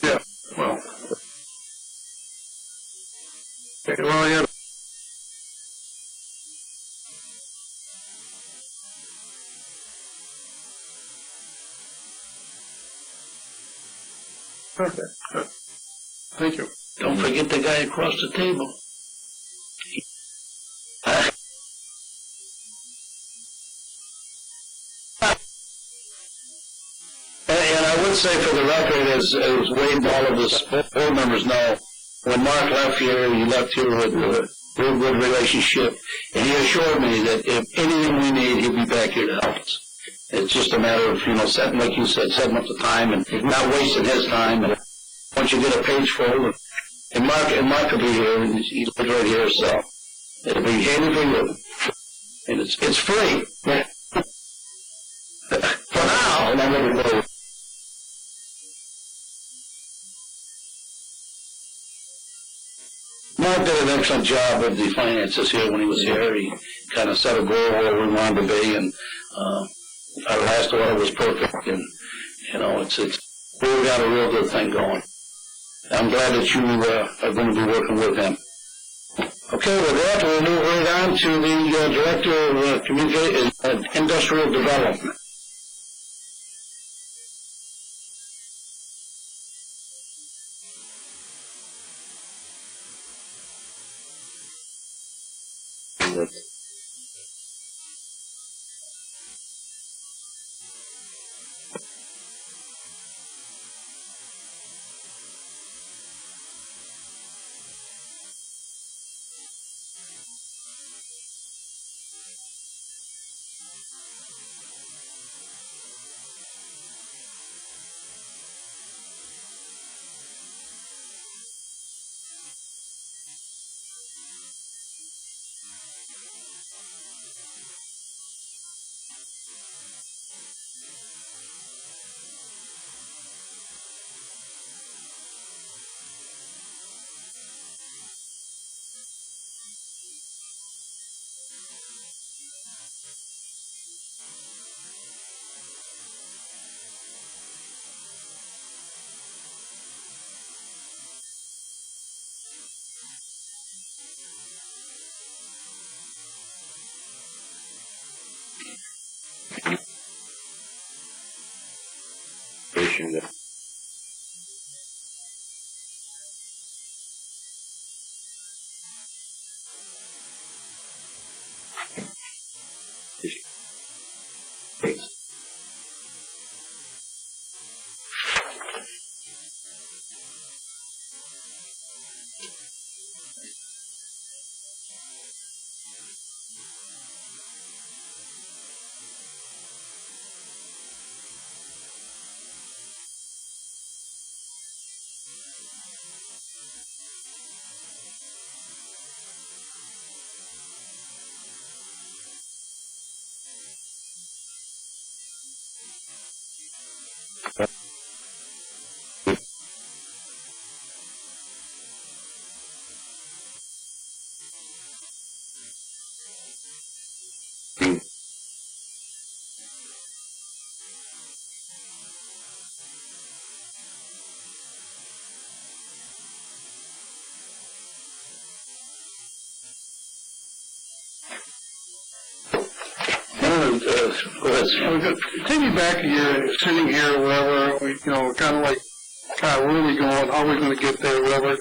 Yeah, well. Okay, well, yeah. Okay, good. Thank you. Don't forget the guy across the table. And I would say for the record, as Wade and all of us board members know, when Mark left here, he left here with real good relationship, and he assured me that if anything we need, he'll be back here to help us. It's just a matter of, setting, like you said, setting up the time and not wasting his time. And once you get a page full, and Mark will be here, and he's right here, so it'll be handy for you. And it's free. For now, and I'm going to go. Mark did an excellent job of the finances here when he was here. He kind of set a goal where we wanted to be, and our last order was perfect. And we got a real good thing going. I'm glad that you are going to be working with him. Okay, with that, we'll move right on to the Director of Industrial Development. Go ahead. Take me back a year, sitting here, wherever, kind of where are we going, how are we going to get there, whatever.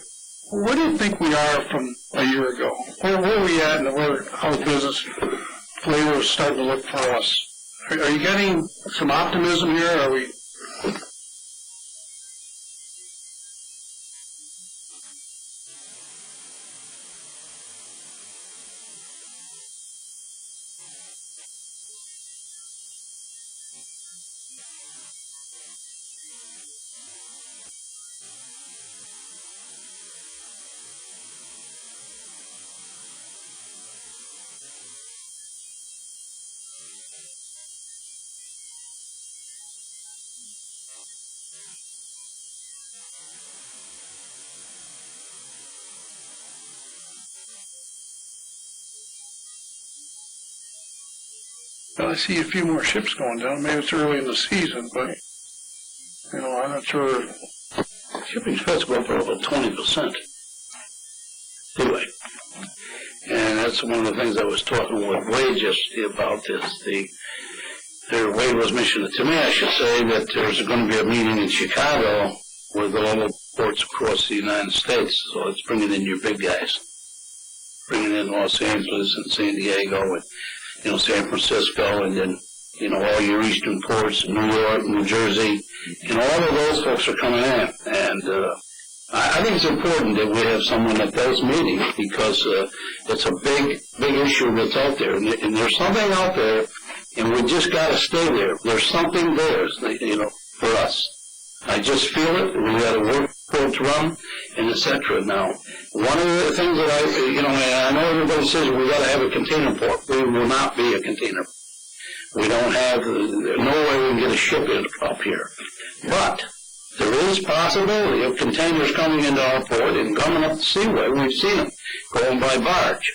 Where do you think we are from a year ago? Where are we at, and how's business flavor is starting to look for us? Are you getting some optimism here? Are we? Well, I see a few more ships going down. Maybe it's early in the season, but, I'm not sure. Shipping's supposed to go up for about 20%. Anyway, and that's one of the things I was talking with Wade yesterday about this. Wade was mentioning to me, I should say, that there's going to be a meeting in Chicago with all the ports across the United States. So it's bringing in your big guys. Bringing in Los Angeles and San Diego and San Francisco, and then, all your eastern ports, New York, New Jersey, all of those folks are coming in. And I think it's important that we have someone at those meetings because it's a big issue that's out there, and there's something out there, and we just got to stay there. There's something there, for us. I just feel it. We got to work towards rum and etc. Now, one of the things that I know everybody says we got to have a container port. We will not be a container port. We don't have no way we can get a ship in up here, but there is possibility of containers coming into our port and coming up the seaway. We've seen them going by barge.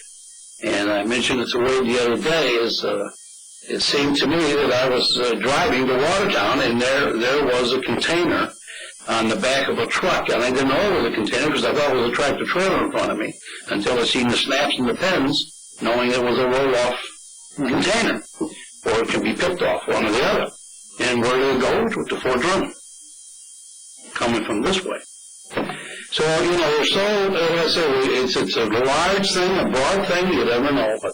And I mentioned it to Wade the other day, it seemed to me that I was driving to Watertown and there was a container on the back of a truck. And I didn't know it was a container because I thought it was a tractor trailer in front of me until I seen the snaps and the pins, knowing it was a roll-off container. Or it can be picked off, one or the other. And where did it go? To Fort Drum. Coming from this way. So, like I say, it's a large thing, a broad thing, you never know, but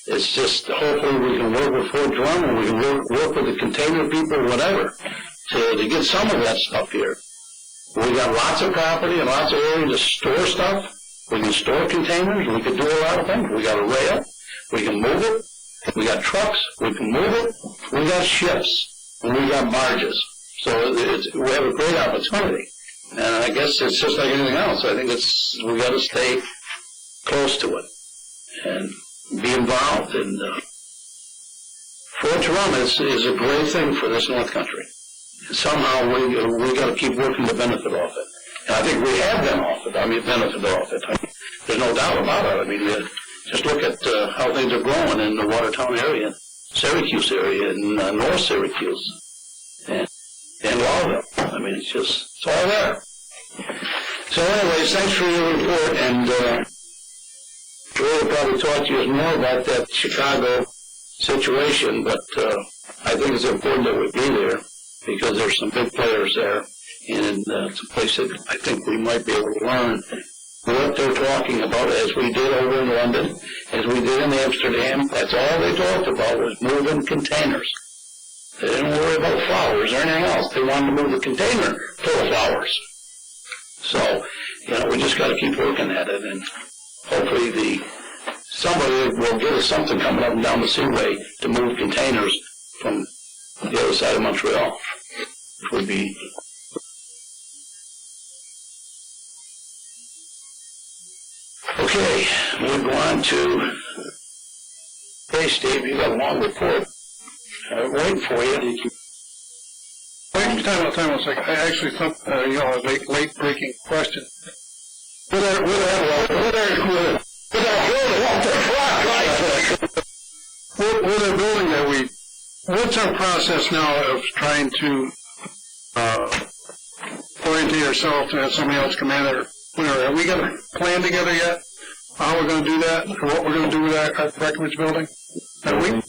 it's just hopefully we can work with Fort Drum and we can work with the container people, whatever, to get some of that stuff here. We got lots of property and lots of area to store stuff. We can store containers, we can do a lot of things. We got a rail, we can move it, we got trucks, we can move it, we got ships, and we got barges. So we have a great opportunity. And I guess it's just like anything else. I think we got to stay close to it and be involved. And Fort Drum is a great thing for this North Country. And somehow we got to keep working to benefit off it. And I think we have benefited off it. There's no doubt about it. I mean, just look at how things are growing in the Watertown area, Syracuse area, and North Syracuse. And Lowville. I mean, it's all there. So anyways, thanks for your report, and Joe will probably talk to you more about that Chicago situation, but I think it's important that we be there because there's some big players there, and it's a place that I think we might be able to learn what they're talking about, as we did over in London, as we did in Amsterdam. That's all they talked about was moving containers. They didn't worry about flowers or anything else. They wanted to move the container full of flowers. So, we just got to keep working at it, and hopefully somebody will give us something coming up and down the seaway to move containers from the other side of Montreal, which would be. Okay, we'll go on to. Hey, Steve, you got a long report. Waiting for you. Wait, time out a second. I actually thought, a late breaking question. With our building that what's our process now of trying to orientate ourselves to have somebody else come in, or whatever? Have we got a plan together yet? How we're going to do that, or what we're going to do with our Breckenridge building? Have we?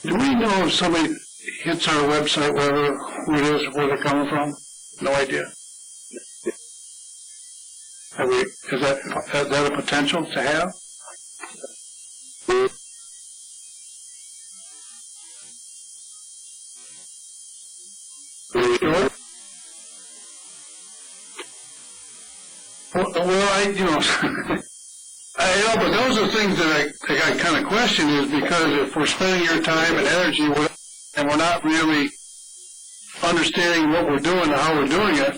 Do we know if somebody hits our website, who it is, where they're coming from? No idea. Is that a potential to have? Sure. Well, I know, but those are things that I kind of question, is because if we're spending your time and energy and we're not really understanding what we're doing and how we're doing it,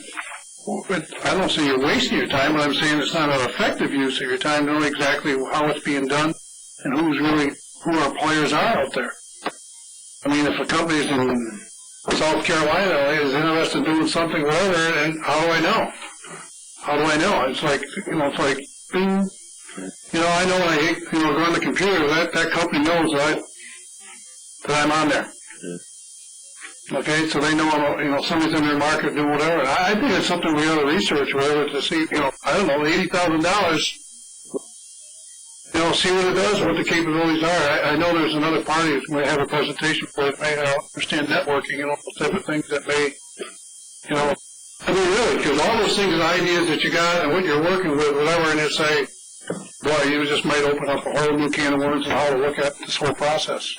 I don't say you're wasting your time, but I'm saying it's not an effective use of your time, knowing exactly how it's being done and who our players are out there. I mean, if a company's in South Carolina is interested in doing something, whatever, and how do I know? How do I know? It's like, it's like, bing. I know when I, go on the computer, that company knows that I'm on there. Okay, so they know, somebody's in their market doing whatever. And I think it's something we ought to research, whatever, to see, I don't know, $80,000, see what it does, what the capabilities are. I know there's another party that's going to have a presentation for it, may understand networking and all those type of things that may, I mean, really, because all those things and ideas that you got and what you're working with, whatever, and it's say, boy, you just might open up a whole new can of worms on how to look at this whole process,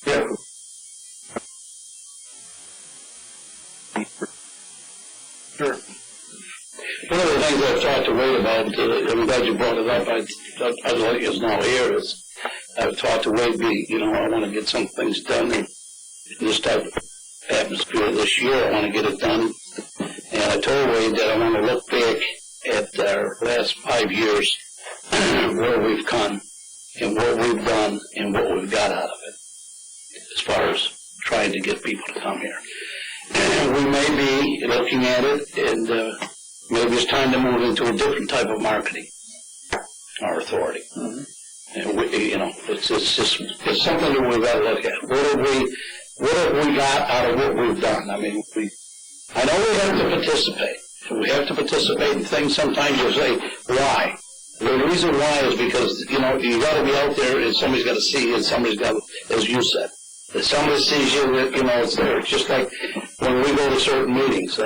Yeah. Sure. One of the things I've talked to Wade about, I'm glad you brought it up, I'd like you to know here, is I've talked to Wade, I want to get some things done in this type of atmosphere this year. I want to get it done. And I told Wade that I want to look back at our last 5 years, where we've come and what we've done and what we've got out of it, as far as trying to get people to come here. And we may be looking at it, and maybe it's time to move into a different type of marketing, our authority. Mm-hmm. And it's something that we've got to look at. What have we got out of what we've done? I mean, I know we have to participate. We have to participate in things. Sometimes you say, why? The reason why is because, you got to be out there and somebody's got to see you and somebody's got to, as you said, if somebody sees you, it's there. It's just like when we go to certain meetings.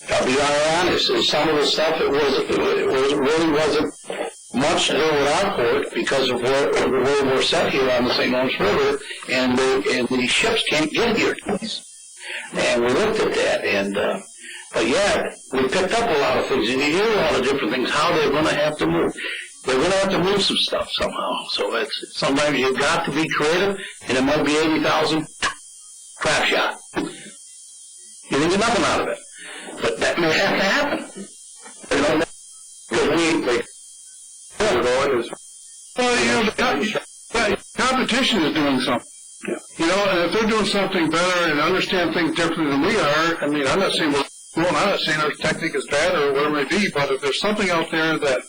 I'll be honest, some of the stuff, it really wasn't much to do with our port because of where we're set here on the St. Lawrence River, and the ships can't get here twice. And we looked at that, but yeah, we picked up a lot of things, and you hear a lot of different things, how they're going to have to move. They're going to have to move some stuff somehow. So sometimes you've got to be creative, and it might be 80,000, crap shot. You didn't get nothing out of it. But that may have to happen. Well, competition is doing something. Yeah. And if they're doing something better and understand things differently than we are, I mean, I'm not saying our technique is bad or whatever it may be, but if there's something out there that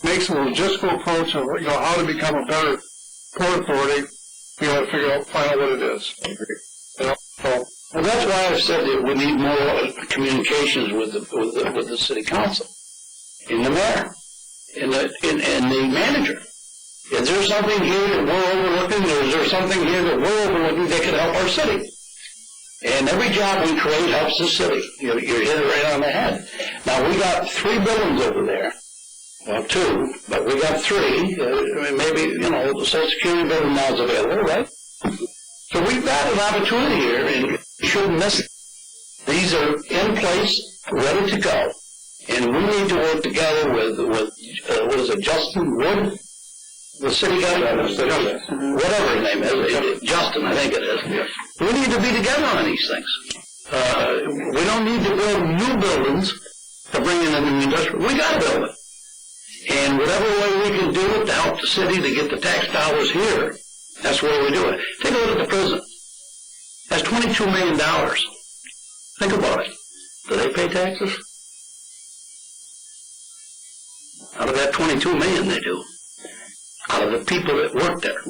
makes a logistical approach of, how to become a better port authority, we got to find out what it is. So, well, that's why I've said that we need more communications with the city council, and the mayor, and the manager. Is there something here that we're overlooking, or is there something here that we're overlooking that could help our city? And every job we create helps the city. You're hitting it right on the head. Now, we got 3 buildings over there. Well, 2, but we got 3. Maybe, the Social Security building now is available, right? So we've got an opportunity here, and you shouldn't miss it. These are in place, ready to go. And we need to work together with what is it, Justin Wood? The city guy? Whatever his name is. Justin, I think it is. Yeah. We need to be together on these things. We don't need to build new buildings to bring in a new industry. We got to build it. And whatever way we can do it to help the city to get the tax dollars here, that's where we do it. Take a look at the prison. That's $22 million. Think about it. Do they pay taxes? Out of that $22 million, they do. Out of the people that work there.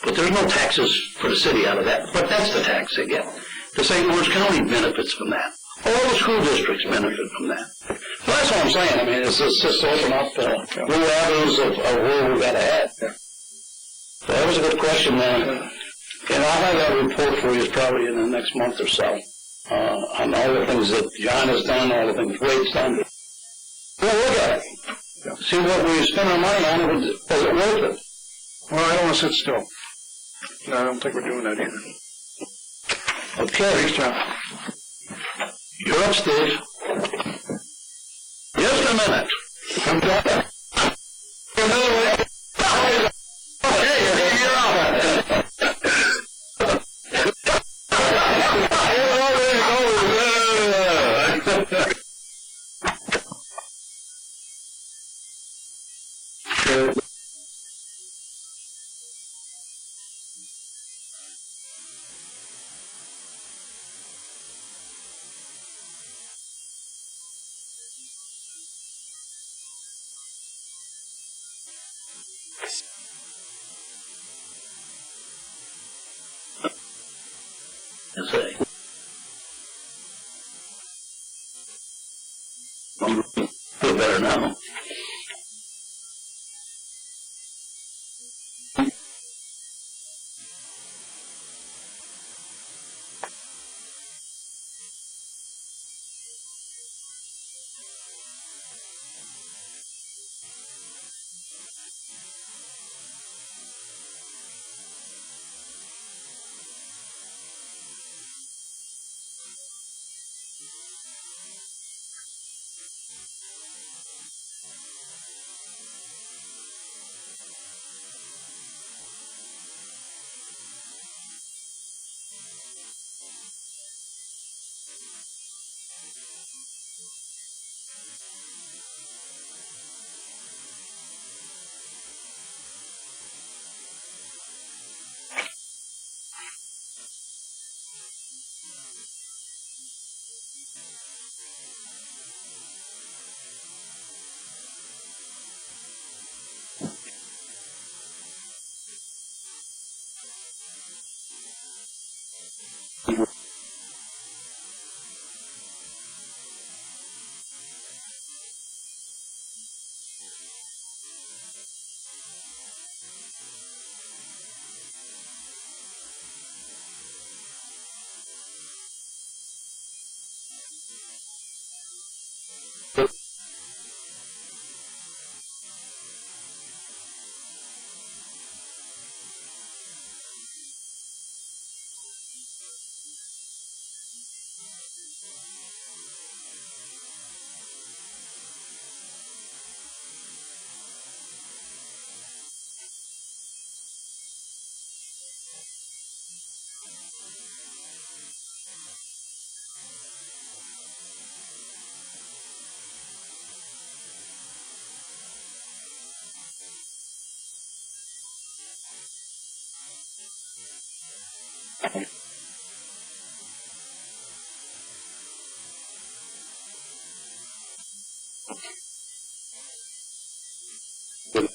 But there's no taxes for the city out of that. But that's the tax they get. The St. Lawrence County benefits from that. All the school districts benefit from that. So that's what I'm saying. I mean, it's just open up new avenues of where we've got to head. So that was a good question, man. And I'll have that report for you probably in the next month or so on all the things that John has done, all the things Wade's done. We'll look at it. See what we spend our money on. Was it worth it? Well, I don't want to sit still. No, I don't think we're doing that either. Okay. Thanks, John. You're up, Steve. Just a minute. I'm done. I say. Feel better now.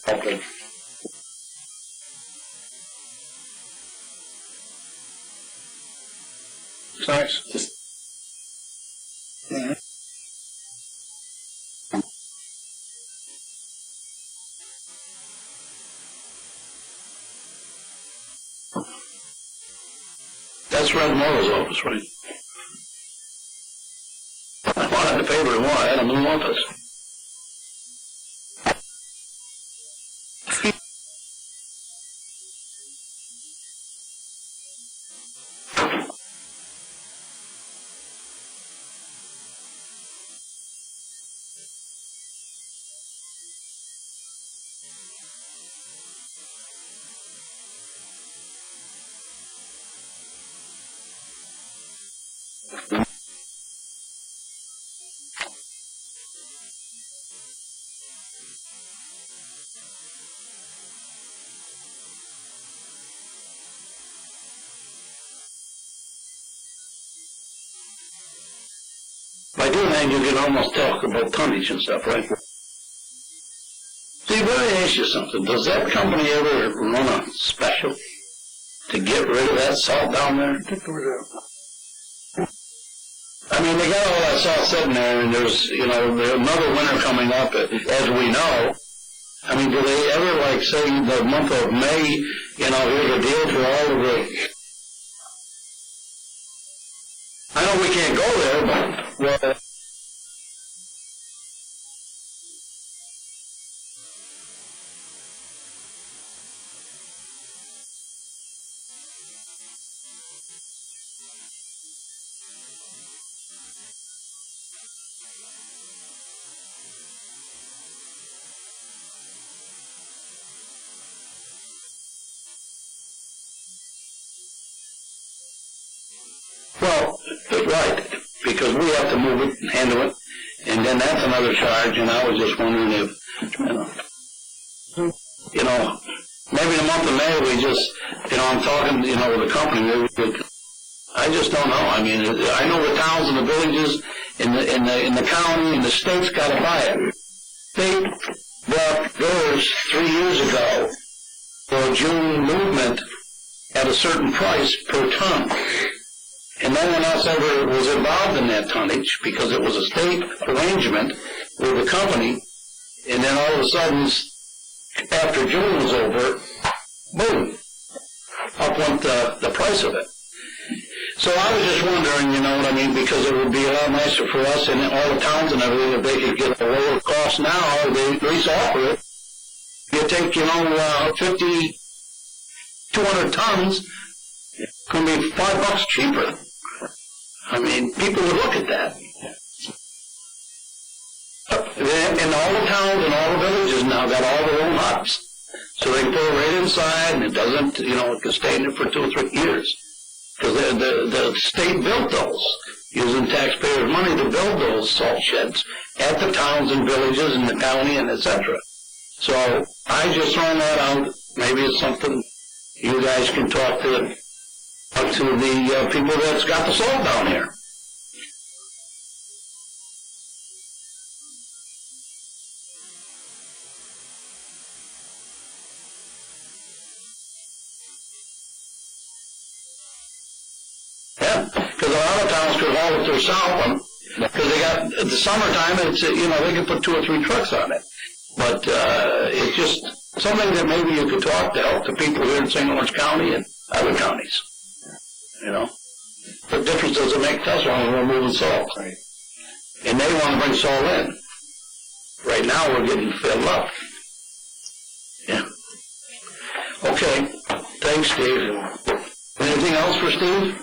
Okay. It's nice. That's Red Morrow's office, right? I wanted the paper more. I had a new office. By doing that, you can almost talk about tonnage and stuff, right? See, let me ask you something. Does that company ever run a special to get rid of that salt down there? I mean, they got all that salt sitting there, and there's another winter coming up, as we know. I mean, do they ever, like, say, the month of May, here's a deal for all of the... I know we can't go there, but... Well, right, because we have to move it and handle it, and then that's another charge, and I was just wondering if, maybe in the month of May we just, I'm talking, with the company, I just don't know. I mean, I know the towns and the villages in the county and the state's got to buy it. They bought theirs 3 years ago for a June movement at a certain price per ton. And no one else ever was involved in that tonnage because it was a state arrangement with the company. And then all of a sudden, after June was over, boom, up went the price of it. So I was just wondering, you know what I mean, because it would be a lot nicer for us and all the towns and everything if they could get a lower cost now, or they at least offer it. You take, 50, 200 tons, it's going to be $5 cheaper. I mean, people would look at that. And all the towns and all the villages now got all their own huts. So they can put it right inside, and it doesn't, it can stay in there for 2 or 3 years. Because the state built those, using taxpayers' money to build those salt sheds at the towns and villages and the county and et cetera. So I just throwing that out. Maybe it's something you guys can talk to the people that's got the salt down here. Yeah, because a lot of towns could haul it through Southland, because they got, at the summertime, it's, they can put 2 or 3 trucks on it. But it's just something that maybe you could talk to help the people here in St. Lawrence County and other counties. What difference does it make to us when we're moving salt? Right. And they want to bring salt in. Right now, we're getting filled up. Yeah. Okay. Thanks, Steve. Anything else for Steve?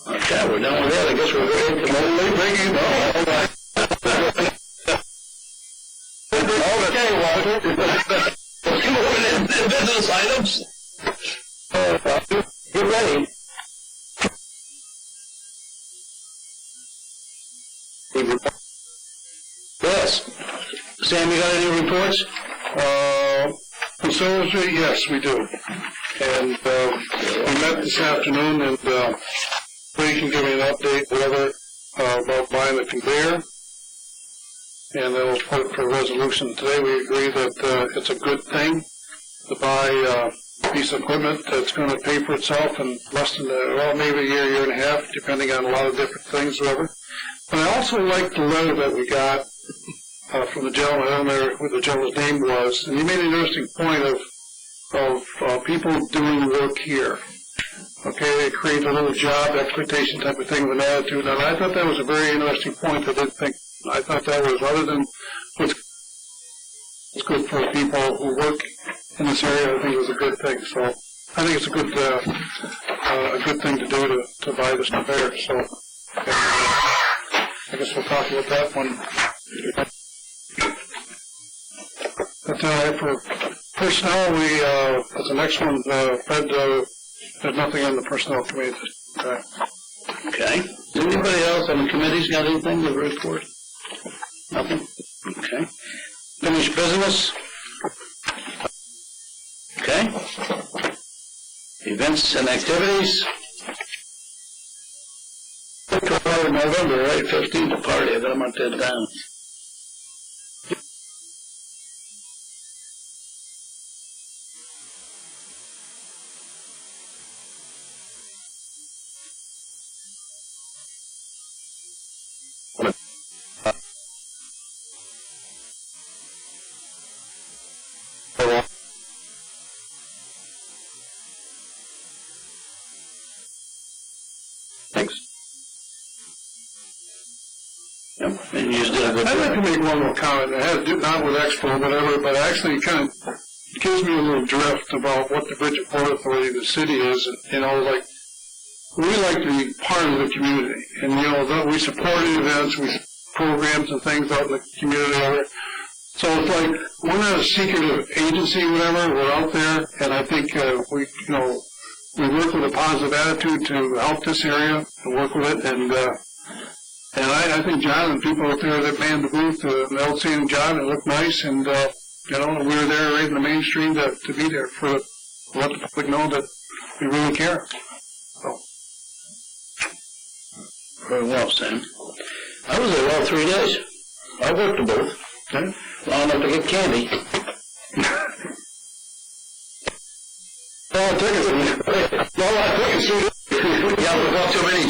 Okay, we're done with that. I guess we're ready to move. Thank you. Okay, Walter. Let's move into business items. Get ready. Yes. Sam, you got any reports? Facility, yes, we do. And we met this afternoon, and Lee can give me an update, whatever, about buying the conveyor. And then we'll put it for resolution. Today we agree that it's a good thing to buy a piece of equipment that's going to pay for itself in less than, maybe a year, year and a half, depending on a lot of different things, whatever. But I also like the letter that we got from the gentleman, I don't know who the gentleman's name was, and he made an interesting point of people doing work here. Okay, they create a little job expectation type of thing with an attitude, and I thought that was a very interesting point. I thought that was, other than what's good for people who work in this area, I think it was a good thing. So I think it's a good thing to do to buy this conveyor. So I guess we'll talk about that one. But for personnel, as the next one, Fed, there's nothing on the personnel committee. Okay. Anybody else on the committee's got anything to report? Nothing? Okay. Finished business? Okay. Events and activities? November, right? 15th party. I gotta mark that down. Thanks. Yep. And you just did a good I'd like job. to make one more comment. It has to do not with Expo or whatever, but actually it kind of gives me a little drift about what the Bridget Port Authority of the city is. And, like, we like to be part of the community. And, we support events, we programs and things out in the community. So it's like, we're not a secretive agency, whatever. We're out there, and I think we work with a positive attitude to help this area and work with it. And I think John and people out there that manned the booth, they'll see and John, it looked nice. And, we were there right in the mainstream to be there to let the public know that we really care. So. Very well, Sam. I was there all 3 days. I worked the booth. Okay. Long enough to get candy. All I took is yeah,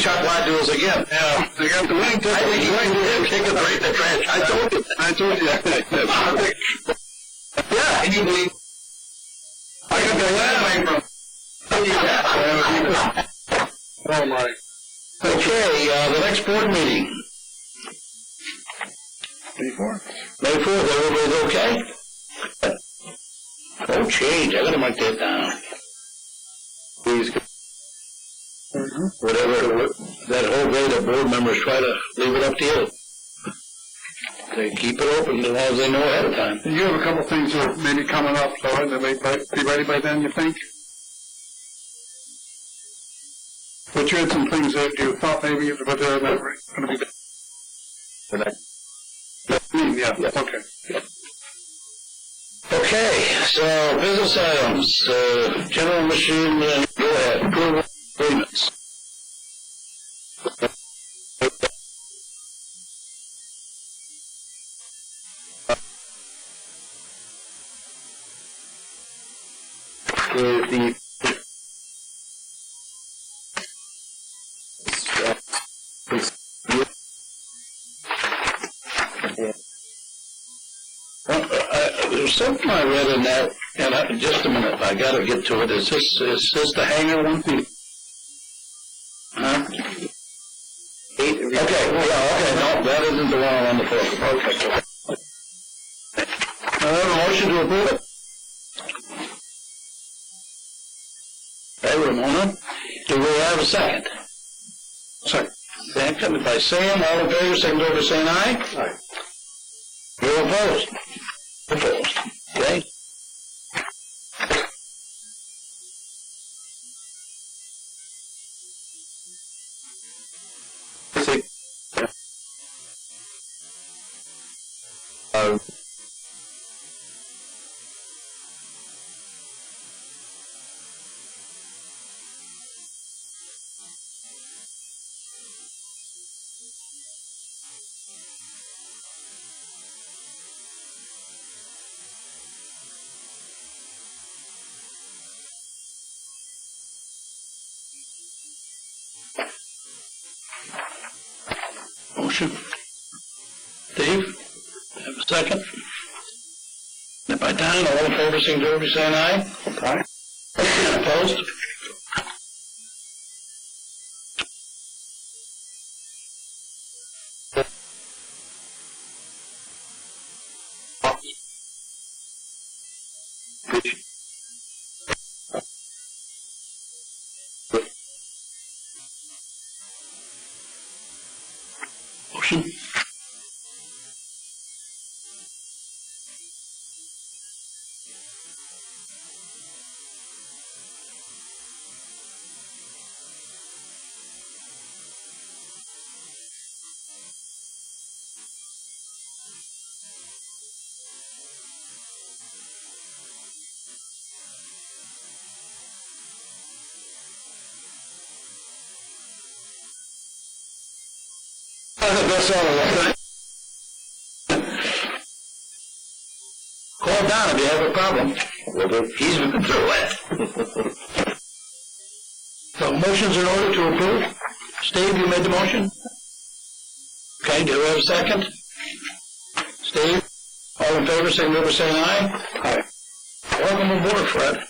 Chuck Waddles again. Yeah, they got the link. I think you can kick it right in the trash. I told you. Yeah, and you believe? I got the land from. Oh my. Okay, the next board meeting. May 4th. May 4th, everybody's okay? Oh, change, I gotta mark that down. Please. Whatever, that whole grade of board members try to leave it up to you. They keep it open as long as they know ahead of time. You have a couple things that are maybe coming up, so they may be ready by then, you think? But you had some things that you thought maybe, but they're not going to be done. Yeah, okay. Okay, so business items, general machine, go ahead, approval agreements. There's something I read in that, and just a minute, I gotta get to it. Is this the hangar one? Huh? Okay, no, that isn't the one on the floor. Okay. I have a motion to approve it. Okay, Ramona, do we have a second? Second. Second by Sam, all in favor, signify by saying aye. Aye. You're opposed? Opposed. Okay. Motion. Dave, have a second? And by Don, all in favor, signify by saying aye. Aye. Opposed? Motion. That's all right. Call Don if you have a problem. He's been through it. So motions in order to approve? Steve, you made the motion? Okay, do we have a second? Steve? All in favor, signify by saying aye. Aye. Welcome aboard, Fred.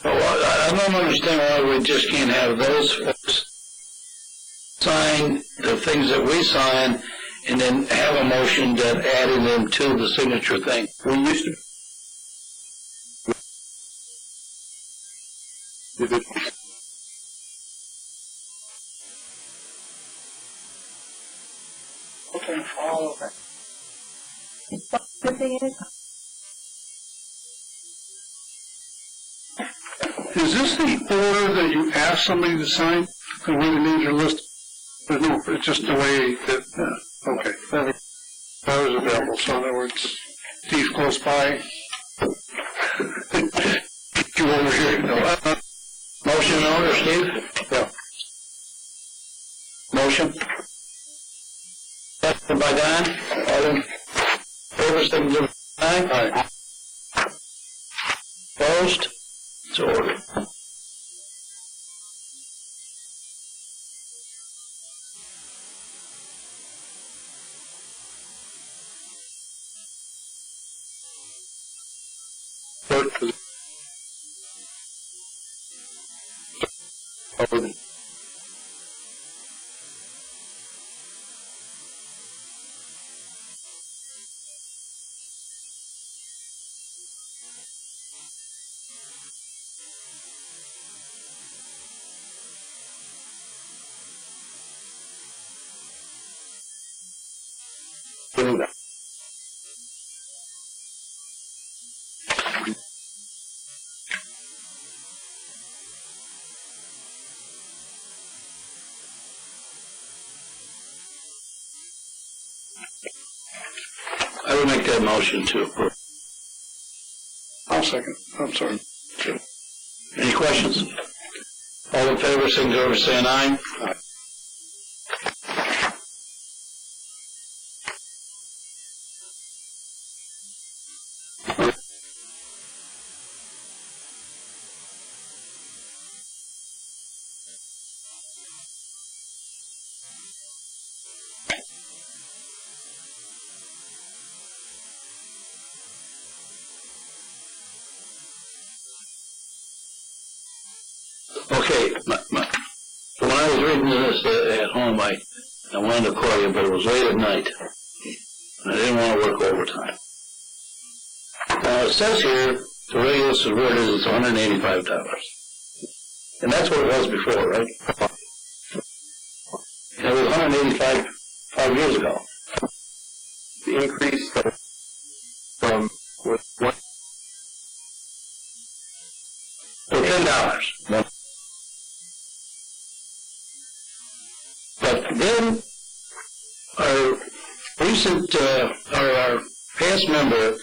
I don't understand why we just can't have those folks sign the things that we sign and then have a motion that adding them to the signature thing. We used to. Okay, all over. Good thing is, Is this the order that you ask somebody to sign, and where the names are listed? There's no, it's just the way that, okay. That was available, so in other words, Steve's close by. You over here, no. Motion in order, Steve? Yeah. Motion? Second by Don. All in favor, signify with aye. Aye. Opposed? So ordered. I would make that motion to approve. I'll second. I'm sorry. Any questions? All in favor, signify by saying aye. Aye. Okay, when I was reading this at home, I wanted to call you, but it was late at night, and I didn't want to work overtime. Now, it says here, the radius is where it is, it's $185. And that's what it was before, right? And it was $185 5 years ago. The increase from with one. So $10. But then, our recent, our past member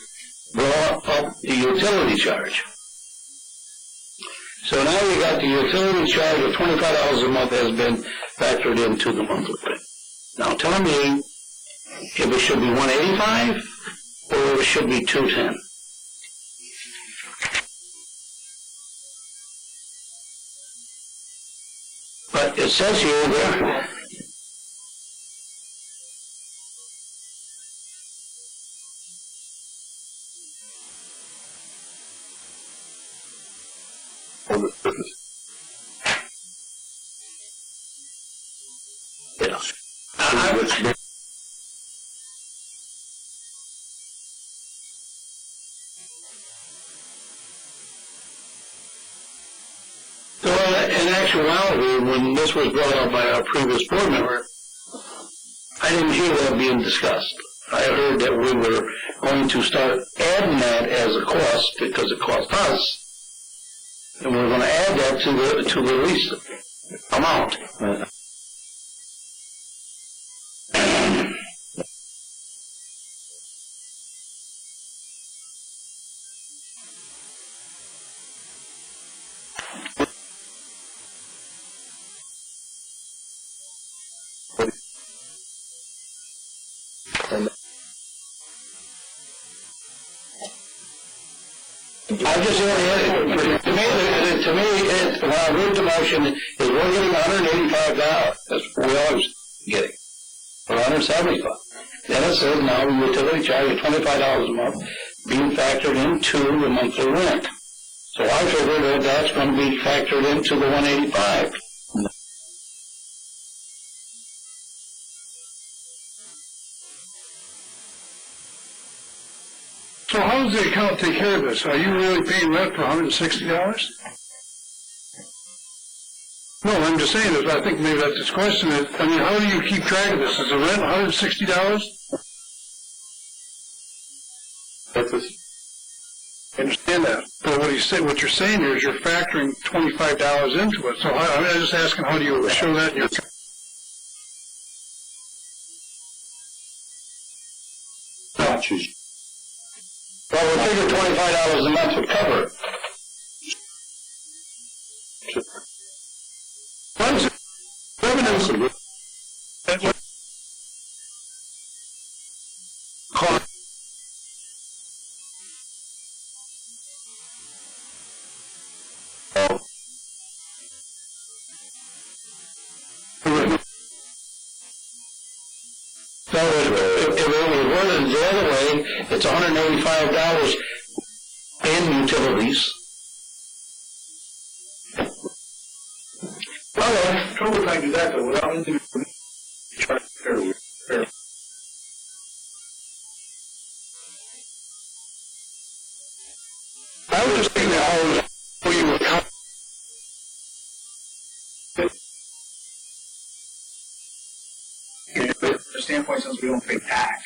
brought up the utility charge. So now we got the utility charge of $25 a month has been factored into the monthly rate. Now tell me if it should be $185 or it should be $210. But it says here that So in actuality, when this was brought up by our previous board member, I didn't hear that being discussed. I heard that we were going to start adding that as a cost because it cost us, and we're going to add that to the lease amount. I just to me, when I read the motion, is we're getting $185. That's what we always getting. Or $175. Then it says now the utility charge of $25 a month being factored into the monthly rent. So I figured that that's going to be factored into the $185. So how does the account take care of this? Are you really paying rent for $160? No, I'm just saying, I think maybe that's his question. I mean, how do you keep track of this? Is the rent $160? I understand that. But what you're saying here is you're factoring $25 into it. So I'm just asking, how do you show that in your account? much as. Well, we figured $25 a month would cover it. Revenue. Cost. So if it were worded the other way, it's $185 in utilities. Well, trouble if I do that though, without into charge fair. I was just thinking how you would count. The standpoint, since we don't pay tax,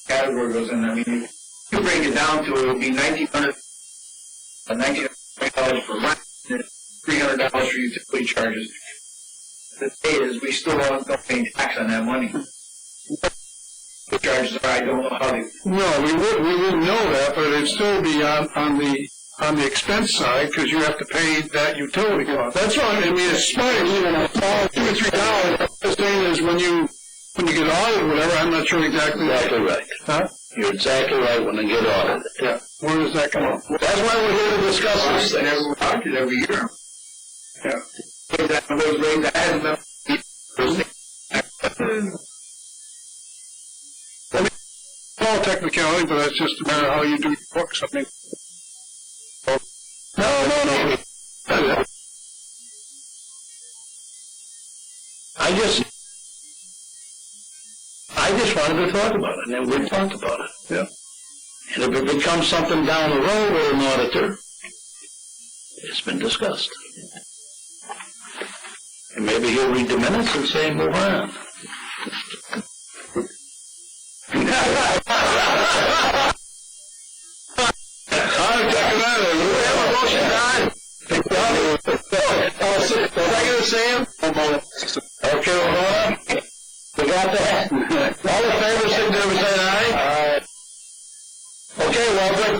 category goes in. I mean, you break it down to it would be $1,900 for rent, and $300 for utility charges. The thing is, we still don't pay tax on that money. The charges are, I don't know how they. No, we wouldn't know that, but it'd still be on the expense side, because you have to pay that utility cost. That's right, I mean, it's smart, even a small $2 or $3. The thing is, when you get audited or whatever, I'm not sure exactly. Exactly right. Huh? You're exactly right when they get audited. Yeah. Where does that come from? That's why we're here to discuss these And things. we're audited every year. Yeah. Those rates, I haven't been. All technicality, but that's just a matter of how you do your books. I mean, No. I just wanted to talk about it, and we talked about it. Yeah. And if it becomes something down the road with an auditor, it's been discussed. And maybe he'll read the minutes and say, move on. Sam? Okay, Ramona? We got that? All in favor, signify by saying aye. Okay, Walter.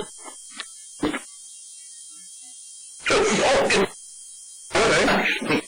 Okay.